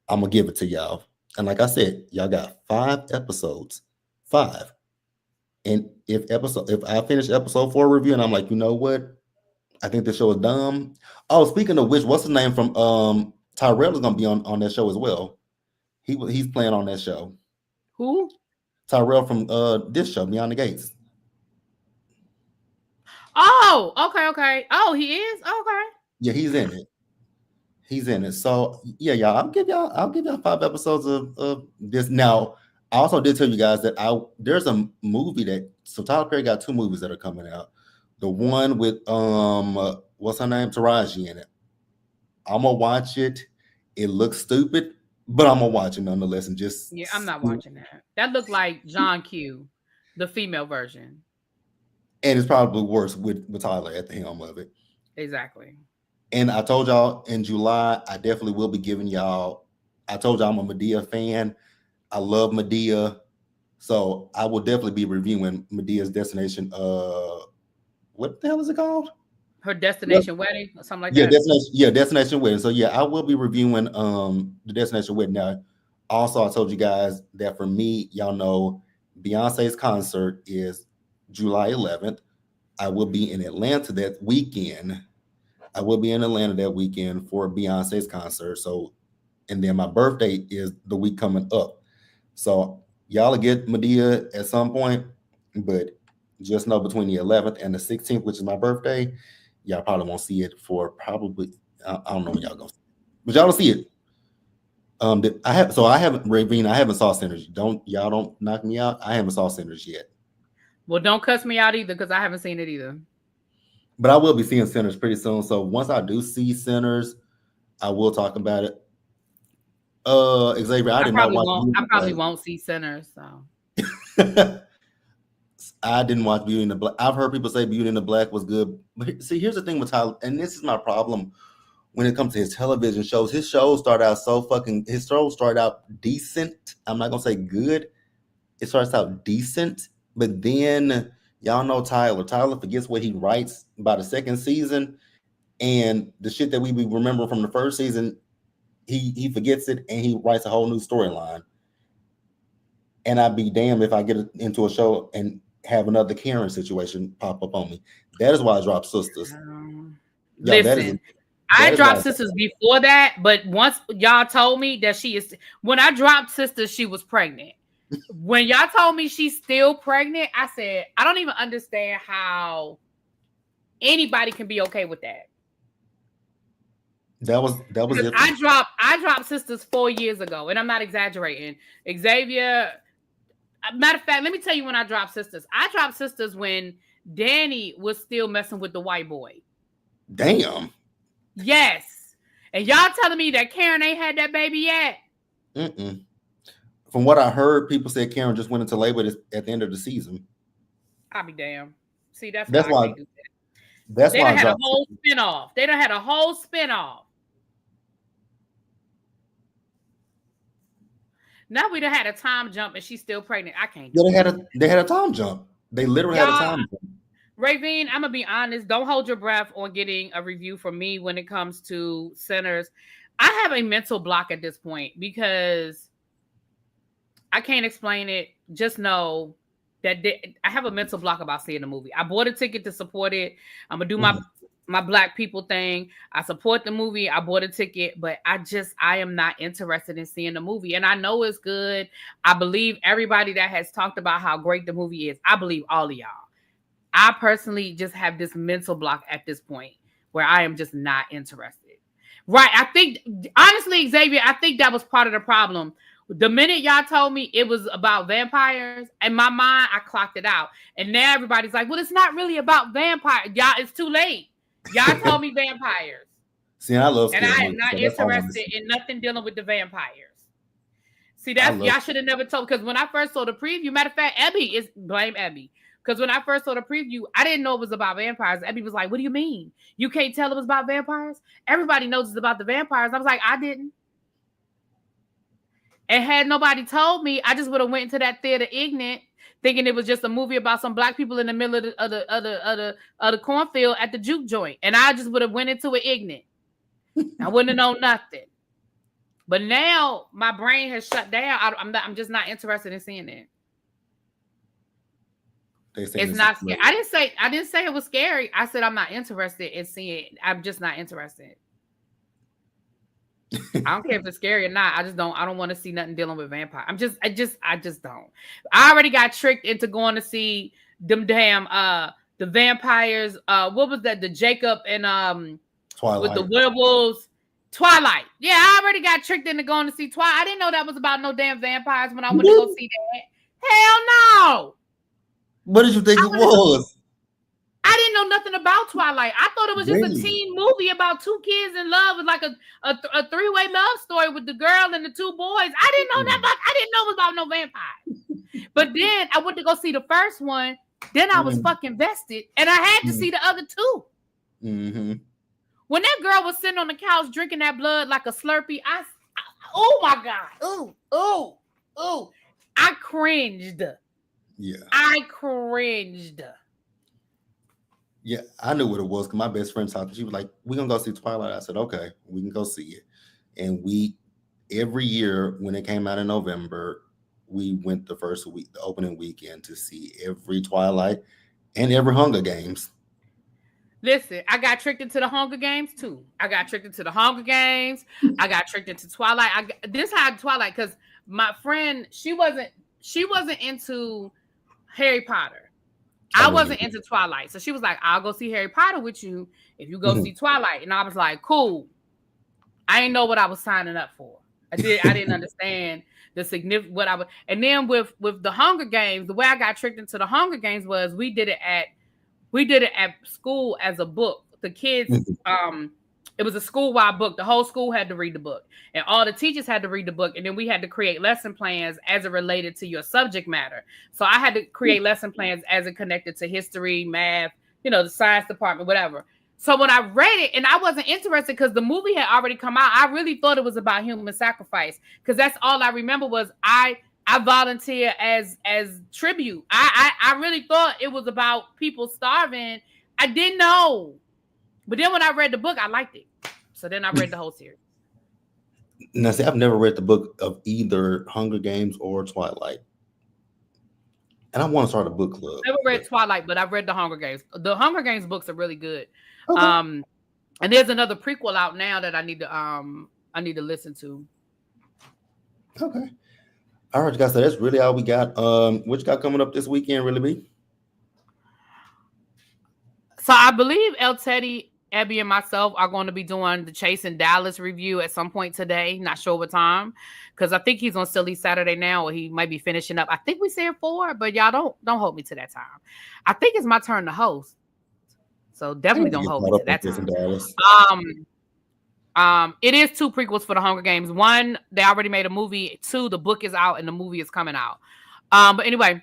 I'm gonna give it to y'all. And like I said, y'all got 5 episodes. 5. And if I finish episode 4 review and I'm like, you know what? I think the show is dumb. Oh, speaking of which, what's his name from Tyrell is gonna be on that show as well. He's playing on that show.
Who?
Tyrell from this show, Beyond the Gates.
Oh, okay. Oh, he is? Okay.
Yeah, he's in it. So yeah, y'all, I'll give y'all 5 episodes of this. Now, I also did tell you guys that there's a movie that So Tyler Perry got 2 movies that are coming out. The one with what's her name, Taraji in it. I'm gonna watch it. It looks stupid, but I'm gonna watch it nonetheless and just
Yeah, I'm not watching that. That looked like John Q, the female version.
And it's probably worse with Tyler at the helm of it.
Exactly.
And I told y'all in July, I definitely will be giving y'all. I told y'all I'm a Madea fan. I love Madea, so I will definitely be reviewing Medea's Destination. What the hell is it called?
Her Destination Wedding or something like
Yeah,
that.
Destination Wedding. So yeah, I will be reviewing the Destination Wedding. Now, also I told you guys that for me, y'all know Beyonce's concert is July 11th. I will be in Atlanta that weekend. I will be in Atlanta that weekend for Beyonce's concert. So, and then my birthday is the week coming up. So y'all will get Madea at some point, but just know between the 11th and the 16th, which is my birthday, y'all probably won't see it for probably, I don't know when y'all gonna see it, but y'all will see it. I haven't Ravine, I haven't saw Sinners. Don't knock me out. I haven't saw Sinners yet.
Well, don't cuss me out either because I haven't seen it either.
But I will be seeing Sinners pretty soon. So once I do see Sinners, I will talk about it. Xavier, I did not watch.
I probably won't see Sinners. So
I didn't watch Beauty and the Black. I've heard people say Beauty and the Black was good, but see, here's the thing with Tyler, and this is my problem when it comes to his television shows. His shows start out his shows start out decent. I'm not gonna say good. It starts out decent, but then y'all know Tyler. Tyler forgets what he writes by the second season, and the shit that we remember from the first season, he forgets it and he writes a whole new storyline. And I'd be damned if I get into a show and have another Karen situation pop up on me. That is why I dropped Sisters.
Listen, I dropped Sisters before that, but once y'all told me that when I dropped Sisters, she was pregnant. When y'all told me she's still pregnant, I said, I don't even understand how anybody can be okay with that.
That was it.
I dropped Sisters 4 years ago, and I'm not exaggerating. Xavier, matter of fact, let me tell you when I dropped Sisters. I dropped Sisters when Danny was still messing with the white boy.
Damn.
Yes. And y'all telling me that Karen ain't had that baby yet?
Mm-mm. From what I heard, people said Karen just went into labor at the end of the season.
I'll be damned. See, that's
why
I can't do that. They done had a whole spinoff. They done had a whole spinoff. Now we done had a time jump and she's still pregnant. I can't do
it. They had a time jump. They literally had a time jump.
Ravine, I'm gonna be honest. Don't hold your breath on getting a review from me when it comes to Sinners. I have a mental block at this point because I can't explain it. Just know that I have a mental block about seeing the movie. I bought a ticket to support it. I'm gonna do my Black people thing. I support the movie. I bought a ticket, but I am not interested in seeing the movie. And I know it's good. I believe everybody that has talked about how great the movie is. I believe all of y'all. I personally just have this mental block at this point where I am just not interested. Right. I think, honestly, Xavier, I think that was part of the problem. The minute y'all told me it was about vampires, in my mind, I clocked it out. And now everybody's like, well, it's not really about vampires. Y'all, it's too late. Y'all told me vampires.
See, I love
and I am not interested in nothing dealing with the vampires. See, y'all should have never told, because when I first saw the preview, matter of fact, blame Abby. Because when I first saw the preview, I didn't know it was about vampires. Abby was like, what do you mean? You can't tell it was about vampires? Everybody knows it's about the vampires. I was like, I didn't. And had nobody told me, I just would have went into that theater ignorant, thinking it was just a movie about some Black people in the middle of the cornfield at the juke joint. And I just would have went into it ignorant. I wouldn't have known nothing. But now my brain has shut down. I'm just not interested in seeing it. It's not scary. I didn't say it was scary. I said I'm not interested in seeing it. I'm just not interested. I don't care if it's scary or not. I don't want to see nothing dealing with vampire. I just don't. I already got tricked into going to see them damn the vampires. What was that? The Jacob and
Twilight
with the werewolves. Twilight. Yeah, I already got tricked into going to see Twilight. I didn't know that was about no damn vampires when I went to go see that. Hell no.
What did you think it was?
I didn't know nothing about Twilight. I thought it was just a
Really?
teen movie about two kids in love with like a three-way love story with the girl and the two boys. I didn't know that about. I didn't know it was about no vampires. But then I went to go see the first one. Then I was fucking vested, and I had to see the other two.
Mm-hmm.
When that girl was sitting on the couch drinking that blood like a Slurpee, oh my God, ooh, I cringed.
Yeah,
I cringed.
yeah, I knew what it was because my best friend talked. She was like, "We're gonna go see Twilight." I said, "Okay, we can go see it." And we every year when it came out in November, we went the first week, the opening weekend, to see every Twilight and every Hunger Games.
Listen, I got tricked into the Hunger Games too. I got tricked into the Hunger Games. I got tricked into Twilight. This had Twilight because my friend, she wasn't into Harry Potter. I wasn't into Twilight. So she was like, I'll go see Harry Potter with you if you go see Twilight. And I was like, cool. I didn't know what I was signing up for. I didn't understand the significant what I was. And then with the Hunger Games, the way I got tricked into the Hunger Games was we did it at school as a book. The kids, it was a school-wide book. The whole school had to read the book. And all the teachers had to read the book. And then we had to create lesson plans as it related to your subject matter. So I had to create lesson plans as it connected to history, math, the science department, whatever. So when I read it, and I wasn't interested because the movie had already come out, I really thought it was about human sacrifice. Because that's all I remember was I volunteer as tribute. I really thought it was about people starving. I didn't know. But then when I read the book, I liked it. So then I read the whole series.
Now, see, I've never read the book of either Hunger Games or Twilight. And I want to start a book club.
I never read Twilight, but I've read the Hunger Games. The Hunger Games books are really good. Okay. And there's another prequel out now that I need to listen to.
Okay. All right, guys. So that's really all we got. What you got coming up this weekend, really be?
So I believe El Teddy, Abby, and myself are going to be doing the Chasing Dallas review at some point today. Not sure what time, because I think he's on Silly Saturday now, or he might be finishing up. I think we said 4, but y'all don't hold me to that time. I think it's my turn to host, so definitely don't hold me to that time. It is 2 prequels for the Hunger Games. 1, they already made a movie. 2, the book is out and the movie is coming out. But anyway,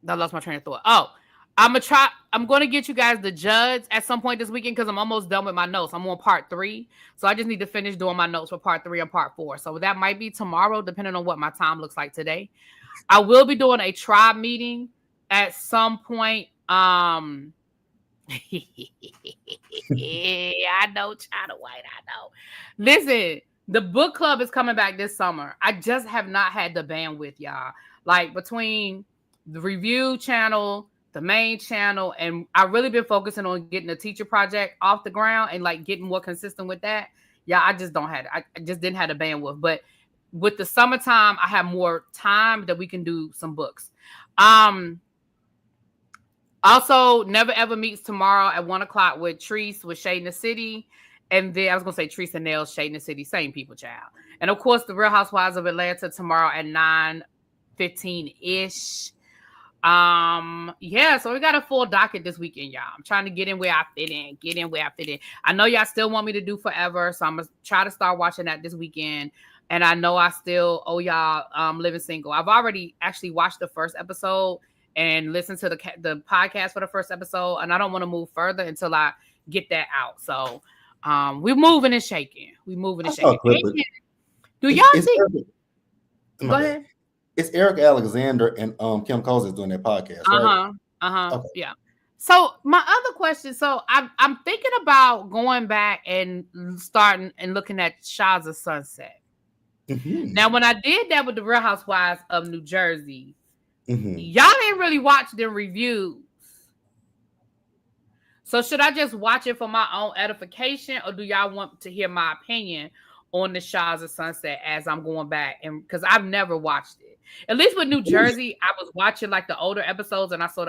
I lost my train of thought. Oh, I'm going to get you guys the Judds at some point this weekend because I'm almost done with my notes. I'm on part 3. So I just need to finish doing my notes for part 3 and part 4. So that might be tomorrow, depending on what my time looks like today. I will be doing a tribe meeting at some point. Yeah, I know, China White. I know. Listen, the book club is coming back this summer. I just have not had the bandwidth, y'all. Like between the review channel, the main channel, and I've really been focusing on getting the teacher project off the ground and like getting more consistent with that. Yeah, I just don't have it. I just didn't have the bandwidth. But with the summertime, I have more time that we can do some books. Also, Never Ever Meets tomorrow at 1:00 with Treese with Shade in the City. And then I was going to say Treese and Nails, Shade in the City, same people, child. And of course, The Real Housewives of Atlanta tomorrow at 9:15-ish. Yeah, so we got a full docket this weekend, y'all. I'm trying to get in where I fit in. I know y'all still want me to do Forever, so I'm gonna try to start watching that this weekend. And I know I still owe y'all Living Single. I've already actually watched the first episode and listened to the podcast for the first episode, and I don't want to move further until I get that out. So we're moving and shaking. Do y'all think? Go ahead.
It's Eric Alexander and Kim Coles doing that podcast, right?
Okay. Yeah. So my other question, so I'm thinking about going back and starting and looking at Shahs of Sunset. Mm-hmm. Now, when I did that with the Real Housewives of New Jersey, y'all didn't really watch the reviews. So should I just watch it for my own edification, or do y'all want to hear my opinion on the Shahs of Sunset as I'm going back? And because I've never watched it. At least with New Jersey, I was watching like the older episodes and I saw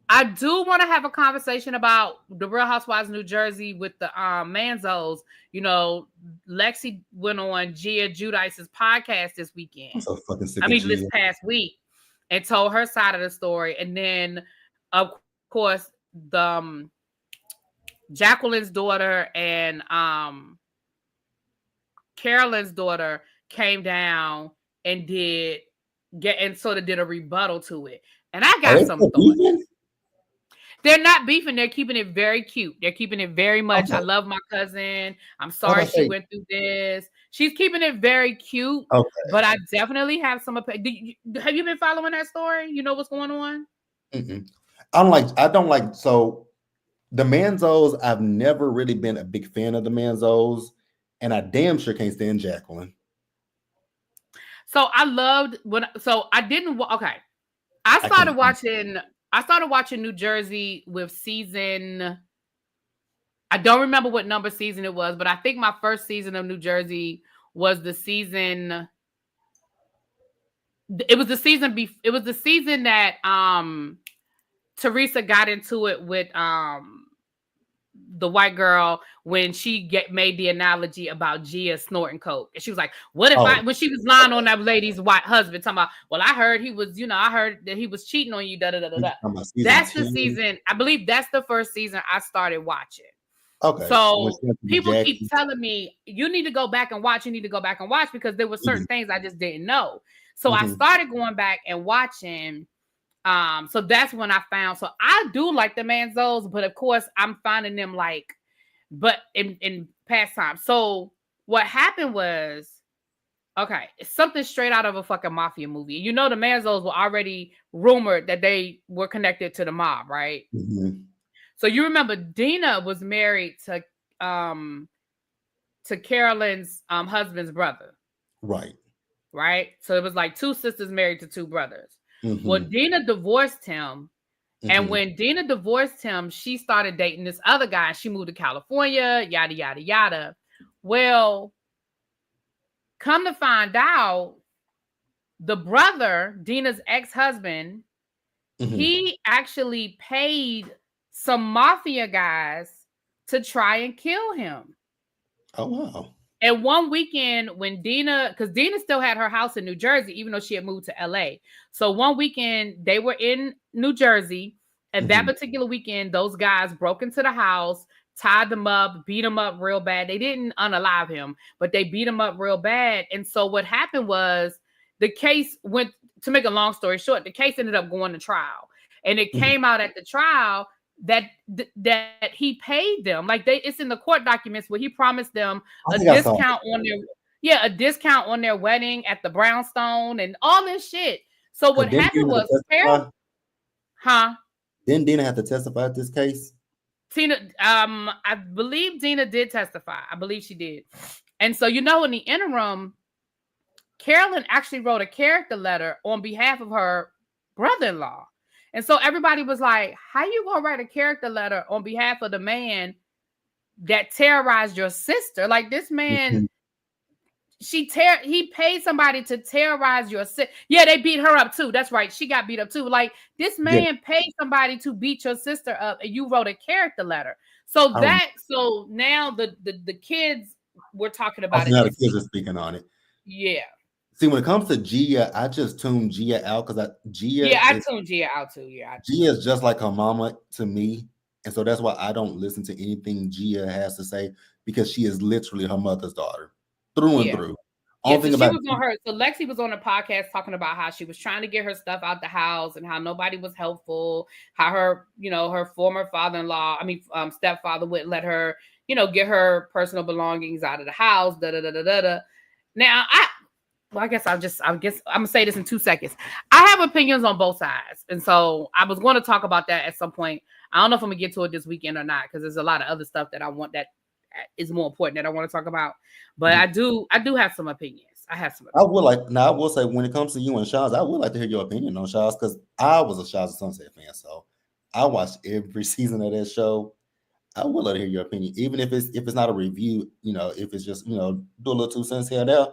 I do want to have a conversation about the Real Housewives of New Jersey with the Manzos. You know, Lexi went on Gia Judice's podcast this
I'm
weekend.
so fucking sick
I
of
mean, this
Gia.
past week, and told her side of the story. And then, of course, the Jacqueline's daughter and Carolyn's daughter came down and sort of did a rebuttal to it. And I
Are
got
they
some
still
thoughts.
beefing?
They're not beefing. They're keeping it very cute. They're keeping it very much. I
Okay.
love my cousin. I'm
I was
sorry
about to
she
say,
went through this. She's keeping it very cute.
okay.
But I definitely have some. Have you been following that story? You know what's going on?
Mm-mm. I don't like, so the Manzos, I've never really been a big fan of the Manzos, and I damn sure can't stand Jacqueline.
So I loved when. So I didn't. Okay, I
I
started
can't.
watching. I started watching New Jersey with season. I don't remember what number season it was, but I think my first season of New Jersey was the season. It was the season. It was the season that Teresa got into it with the white girl when she made the analogy about Gia snorting coke, and she was like, "What if
Oh,
when she was lying on that lady's white husband, talking about, well, I heard he was, I heard that he was cheating on you, da da da da
you
da."
talking about season
That's the
10?
season. I believe that's the first season I started watching.
Okay. When
So
she went to the
people keep
Jackson.
telling me you need to go back and watch. You need to go back and watch because there were certain things I just didn't know. So I
Mhm.
started going back and watching. So that's when I found. So I do like the Manzos, but of course I'm finding them like, but in past time. So what happened was, okay, it's something straight out of a fucking mafia movie. You know, the Manzos were already rumored that they were connected to the mob, right?
Mhm.
So you remember Dina was married to Carolyn's husband's brother,
Right.
right? So it was like two sisters married to two brothers. Well,
Mhm.
Dina divorced him. And
Mhm.
when Dina divorced him, she started dating this other guy. She moved to California, yada, yada, yada. Well, come to find out, the brother, Dina's ex-husband,
Mhm.
he actually paid some mafia guys to try and kill him.
Oh wow.
And one weekend when because Dina still had her house in New Jersey, even though she had moved to LA. So one weekend they were in New Jersey. And that
Mhm.
particular weekend, those guys broke into the house, tied them up, beat him up real bad. They didn't unalive him, but they beat him up real bad. And so what happened was the case went, to make a long story short, the case ended up going to trial. And it
Mhm.
came out at the trial that he paid them. Like it's in the court documents where he promised them
I
a
think I saw
discount on a discount on their wedding at the brownstone and all this shit. So
because
what happened was huh?
Didn't Dina have to testify at this case?
Tina, I believe Dina did testify. I believe she did. And so, in the interim, Carolyn actually wrote a character letter on behalf of her brother-in-law. And so everybody was like, how you gonna write a character letter on behalf of the man that terrorized your sister? Like this man,
Mhm.
he paid somebody to terrorize your sister. Yeah, they beat her up too. That's right. She got beat up too. Like this
Yeah.
man paid somebody to beat your sister up, and you wrote a character letter. So
I
so now the kids were talking about
also
it
now the
this
kids
week.
are speaking on it.
Yeah.
See, when it comes to Gia, I just tuned Gia out because
I tuned Gia out too. Yeah,
Gia is just like her mama to me. And so that's why I don't listen to anything Gia has to say because she is literally her mother's daughter through and
yeah.
through.
Yeah,
Only
so
thing
she
about
was on her. So Lexi was on a podcast talking about how she was trying to get her stuff out the house and how nobody was helpful. How her, her former father-in-law, stepfather, wouldn't let her, get her personal belongings out of the house. Da da da da da da. Now, I guess I'm gonna say this in 2 seconds. I have opinions on both sides, and so I was going to talk about that at some point. I don't know if I'm gonna get to it this weekend or not because there's a lot of other stuff that I want that is more important that I want to talk about. But I do have some opinions. I have some opinions.
I will say when it comes to you and Shaw's, I would like to hear your opinion on Shaw's because I was a Shaw's Sunset fan, so I watched every season of that show. I would like to hear your opinion, even if it's not a review, if it's just do a little 2 cents here and there.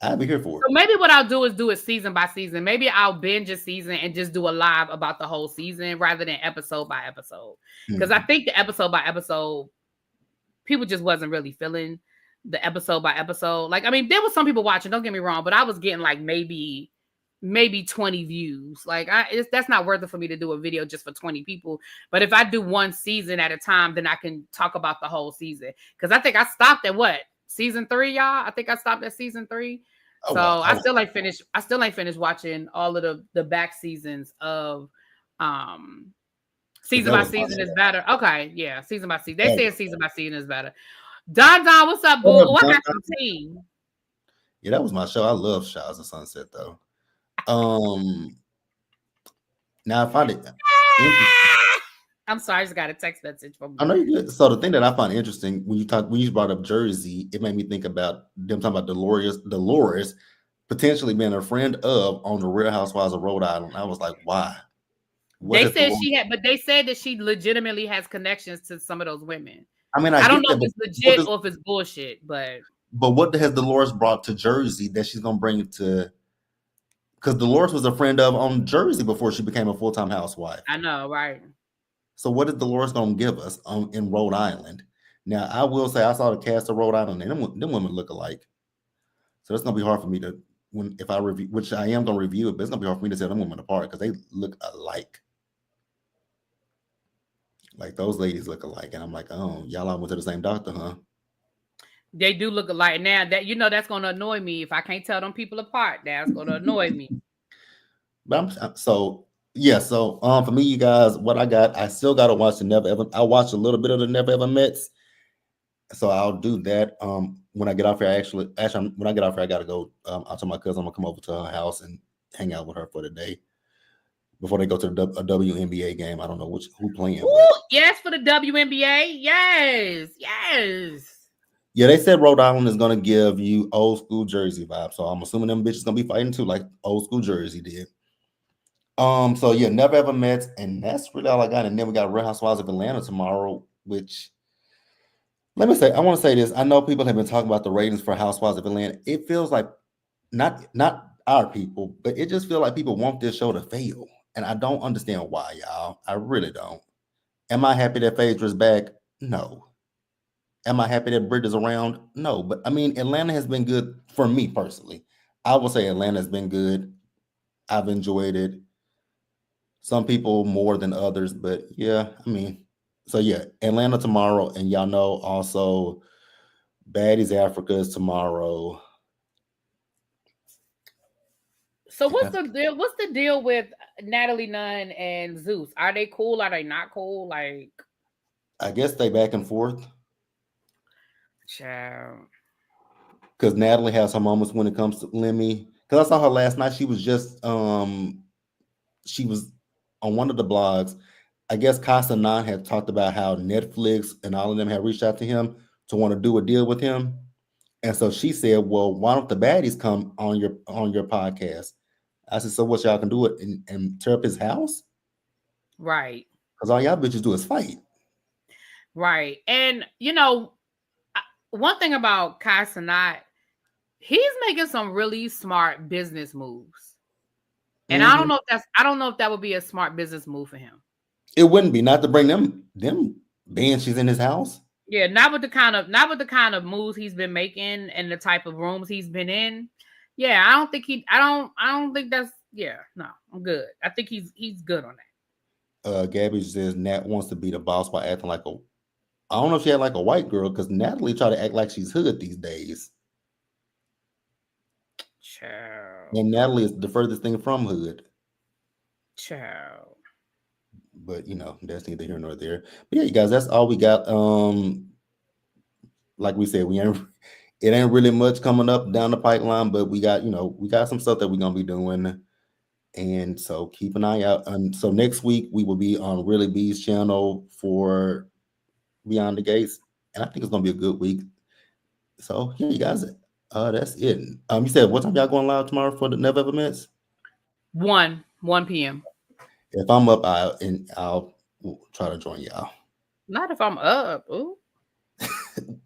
I'd be here for it.
So maybe what I'll do is do it season by season. Maybe I'll binge a season and just do a live about the whole season rather than episode by episode. Because I think the episode by episode, people just wasn't really feeling the episode by episode. Like, I mean, there was some people watching, don't get me wrong, but I was getting like maybe 20 views. Like, that's not worth it for me to do a video just for 20 people. But if I do one season at a time, then I can talk about the whole season. Because I think I stopped at what? Season 3, y'all? I think I stopped at season 3.
Oh,
so
wow.
I still ain't finished watching all of the back seasons of season by season is better. Okay, yeah, season by season. They say season by season is better. Don, what's up, boo? What happened to team?
Yeah, that was my show. I love Showers of Sunset though. Now I find it
I'm sorry, I just got a text message from.
I know you did. So the thing that I find interesting when you brought up Jersey, it made me think about them talking about Dolores potentially being a friend of on the Real Housewives of Rhode Island. I was like, why?
They said she had, but they said that she legitimately has connections to some of those women.
I mean,
I don't know if it's legit or if it's bullshit, but
what has Dolores brought to Jersey that she's gonna bring it to? Because Dolores was a friend of on Jersey before she became a full-time housewife.
I know, right?
So what is Dolores gonna give us in Rhode Island? Now I will say I saw the cast of Rhode Island, and them women look alike. So it's gonna be hard for me to if I review, which I am gonna review it, but it's gonna be hard for me to tell them women apart because they look alike. Like those ladies look alike, and I'm like, oh, y'all all went to the same doctor, huh?
They do look alike. Now that that's gonna annoy me if I can't tell them people apart. That's gonna annoy me.
But so for me, you guys, what I still gotta watch the Never Ever. I watched a little bit of the Never Ever Mets, so I'll do that. When I get off here, actually, when I get off here, I gotta go. I'll tell my cousin I'm gonna come over to her house and hang out with her for the day before they go to a WNBA game. I don't know who playing.
Ooh, yes, for the WNBA. Yes.
Yeah, they said Rhode Island is gonna give you old school Jersey vibes, so I'm assuming them bitches gonna be fighting too, like old school Jersey did. So yeah, Never Ever Mets, and that's really all I got. And then we got Real Housewives of Atlanta tomorrow, which I want to say this. I know people have been talking about the ratings for Housewives of Atlanta. It feels like not our people, but it just feels like people want this show to fail. And I don't understand why, y'all. I really don't. Am I happy that Phaedra's back? No. Am I happy that Brit is around? No. But I mean, Atlanta has been good for me personally. I will say Atlanta's been good. I've enjoyed it. Some people more than others, but yeah, I mean, so yeah, Atlanta tomorrow, and y'all know also Baddies Africa is tomorrow.
So what's the deal? What's the deal with Natalie Nunn and Zeus? Are they cool? Are they not cool? Like,
I guess they back and forth.
Child.
Because Natalie has her moments when it comes to Lemmy. Because I saw her last night. She was just she was on one of the blogs. I guess Casa Nan had talked about how Netflix and all of them had reached out to him to want to do a deal with him. And so she said, well, why don't the baddies come on your podcast? I said, so what, y'all can do it and tear up his house?
Right.
Because all y'all bitches do is fight.
Right. And, you know, one thing about Kai Cenat, he's making some really smart business moves. And I don't know if that would be a smart business move for him.
It wouldn't be, not to bring them banshees in his house.
Yeah, not with the kind of moves he's been making and the type of rooms he's been in. Yeah, I don't think that's no, I'm good. I think he's good on that.
Gabby says Nat wants to be the boss by acting like I don't know if she had like a white girl, because Natalie tried to act like she's hood these days.
Child.
And Natalie is the furthest thing from hood.
Child.
But you know, that's neither here nor there. But yeah, you guys, that's all we got. Like we said, it ain't really much coming up down the pipeline, but we got some stuff that we're gonna be doing. And so keep an eye out. So next week we will be on Really B's channel for Beyond the Gates, and I think it's gonna be a good week. So yeah, you guys, that's it. You said what time y'all going live tomorrow for the Never Ever Mets?
1 p.m.
If I'm up, I'll try to join y'all.
Not if I'm up. Ooh.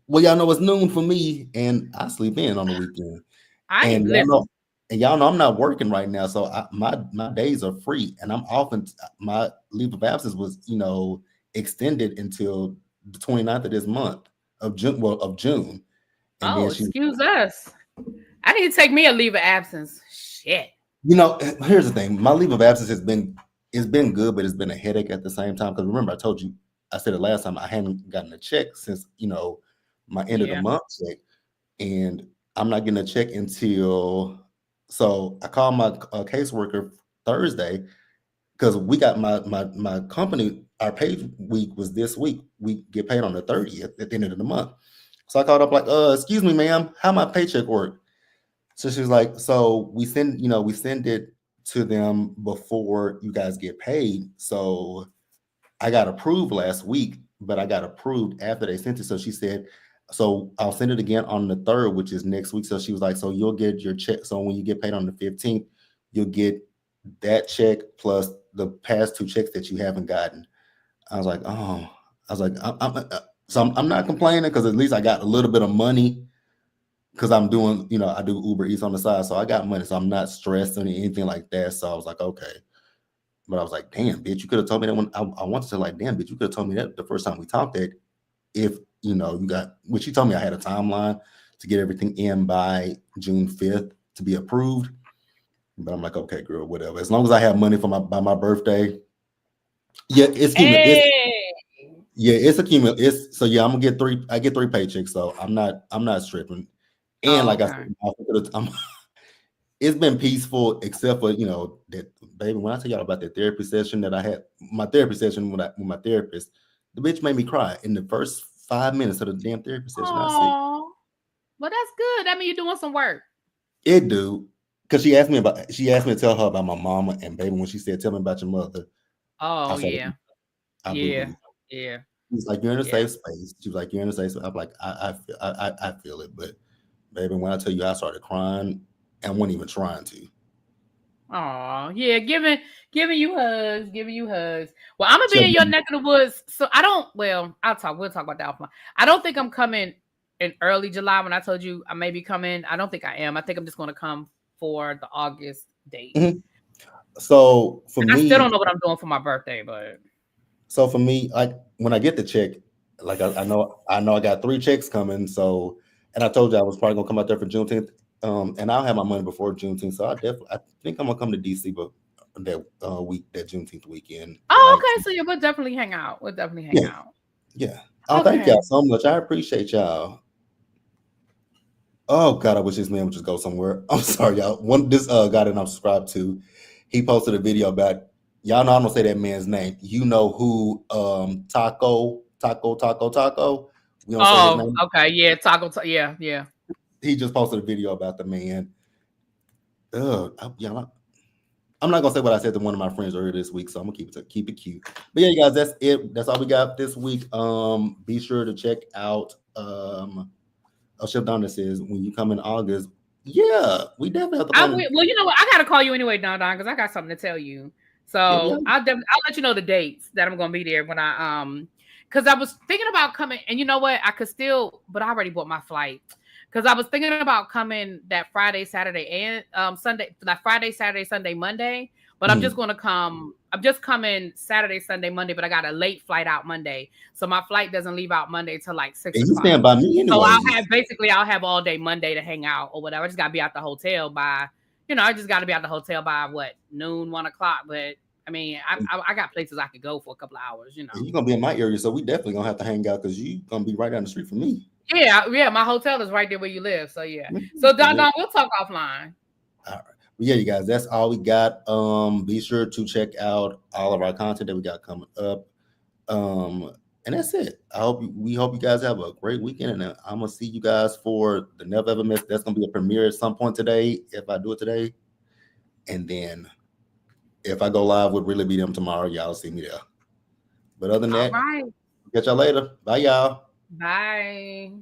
Well, y'all know it's noon for me, and I sleep in on the weekend.
I ain't
And y'all
listen.
know, and y'all know I'm not working right now, so my days are free, and I'm often my leave of absence was extended until the 29th of this month of June, well, of June, and
Oh,
then she,
excuse us. I need to take me a leave of absence. Shit.
here's the thing, my leave of absence it's been good, but it's been a headache at the same time because remember I told you I said it last time I hadn't gotten a check since my end of the
Yeah.
month check, and I'm not getting a check until. So I called my caseworker Thursday because we got my company. Our pay week was this week. We get paid on the 30th at the end of the month. So I called up like, excuse me, ma'am, how my paycheck work? So she was like, so we send it to them before you guys get paid. So I got approved last week, but I got approved after they sent it. So she said, so I'll send it again on the 3rd, which is next week. So she was like, so you'll get your check. So when you get paid on the 15th, you'll get that check plus the past 2 checks that you haven't gotten. I was like, oh, I was like, I'm not complaining because at least I got a little bit of money because I'm doing, I do Uber Eats on the side. So I got money. So I'm not stressed or anything like that. So I was like, okay. But I was like, damn, bitch, you could have told me that when I wanted to like, damn, bitch, you could have told me that the first time we talked that if, you got, which she told me I had a timeline to get everything in by June 5th to be approved. But I'm like, okay, girl, whatever. As long as I have money for by my birthday. Yeah,
Hey.
it's It's so yeah, I get 3 paychecks. So I'm not stripping. And
Oh,
like I
okay.
said, it's been peaceful except for that baby. When I tell y'all about that therapy session that I had, my therapy session with my therapist, the bitch made me cry in the first 5 minutes of the damn therapy session. I said,
Oh, well, that's good. That mean you're doing some work.
"It do," because she asked me to tell her about my mama and baby. When she said, "Tell me about your mother," I
Oh,
started,
yeah.
I boo
Yeah.
hoo.
Yeah.
She's like, "You're in a
Yeah.
safe space." She was like, "You're in a safe space." I'm like, I feel it, but baby, when I tell you, I started crying and wasn't even trying to.
Oh, yeah, giving you hugs, giving you hugs. Well, I'm gonna be
Check
in your neck of the woods, so I don't. Well, we'll talk about that offline. I don't think I'm coming in early July. When I told you I may be coming, I don't think I am. I think I'm just gonna come for the August date.
Mhm. So for
I still
me,
don't know what I'm doing for my birthday, but
like when I get the check, like I know I got 3 checks coming. So, and I told you I was probably gonna come out there for Juneteenth. And I'll have my money before Juneteenth. So I think I'm gonna come to DC, but that Juneteenth weekend, the
oh, okay.
19th.
So yeah, we'll definitely hang out. We'll definitely hang
Yeah,
out.
yeah. Oh, thank y'all
Okay.
so much. I appreciate y'all. Oh God, I wish this man would just go somewhere. I'm sorry, y'all. One this guy that I'm subscribed to, he posted a video about y'all know I'm gonna say that man's name. You know who Taco. We don't say his
Oh,
name.
okay. Yeah, yeah, yeah.
He just posted a video about the man. Y'all, I'm not gonna say what I said to one of my friends earlier this week, so I'm gonna keep it cute. But yeah, you guys, that's it. That's all we got this week. Be sure to check out Chef Donna says when you come in August. Yeah, we definitely have to
I
plan.
will. Well, you know what? I gotta call you anyway, Don Don, because I got something to tell you.
Yeah,
So I'll let you know the dates that I'm gonna be there when because I was thinking about coming, and you know what? I could still, but I already bought my flight. Because I was thinking about coming that Friday, Saturday, and Sunday, like Friday, Saturday, Sunday, Monday. But I'm just
Mhm.
gonna come. I'm just coming Saturday, Sunday, Monday. But I got a late flight out Monday, so my flight doesn't leave out Monday till like six
And you
o'clock.
stand by me
So
anyways.
I'll have all day Monday to hang out or whatever. I just gotta be at the hotel by, I just gotta be at the hotel by what, noon, 1 o'clock. But I mean, I got places I could go for a couple of hours.
You're gonna be in my area, so we definitely gonna have to hang out because you gonna be right down the street from me.
Yeah, yeah. My hotel is right there where you live. So yeah.
Mhm.
So
So
Don
yeah.
Don, we'll talk offline.
All right. But yeah, you guys, that's all we got. Be sure to check out all of our content that we got coming up. And that's it. We hope you guys have a great weekend, and I'm gonna see you guys for the Never Ever Miss. That's gonna be a premiere at some point today, if I do it today. And then if I go live with Really Be Them tomorrow, y'all see me there. But other than
All
that,
right.
catch y'all later. Bye, y'all.
Bye.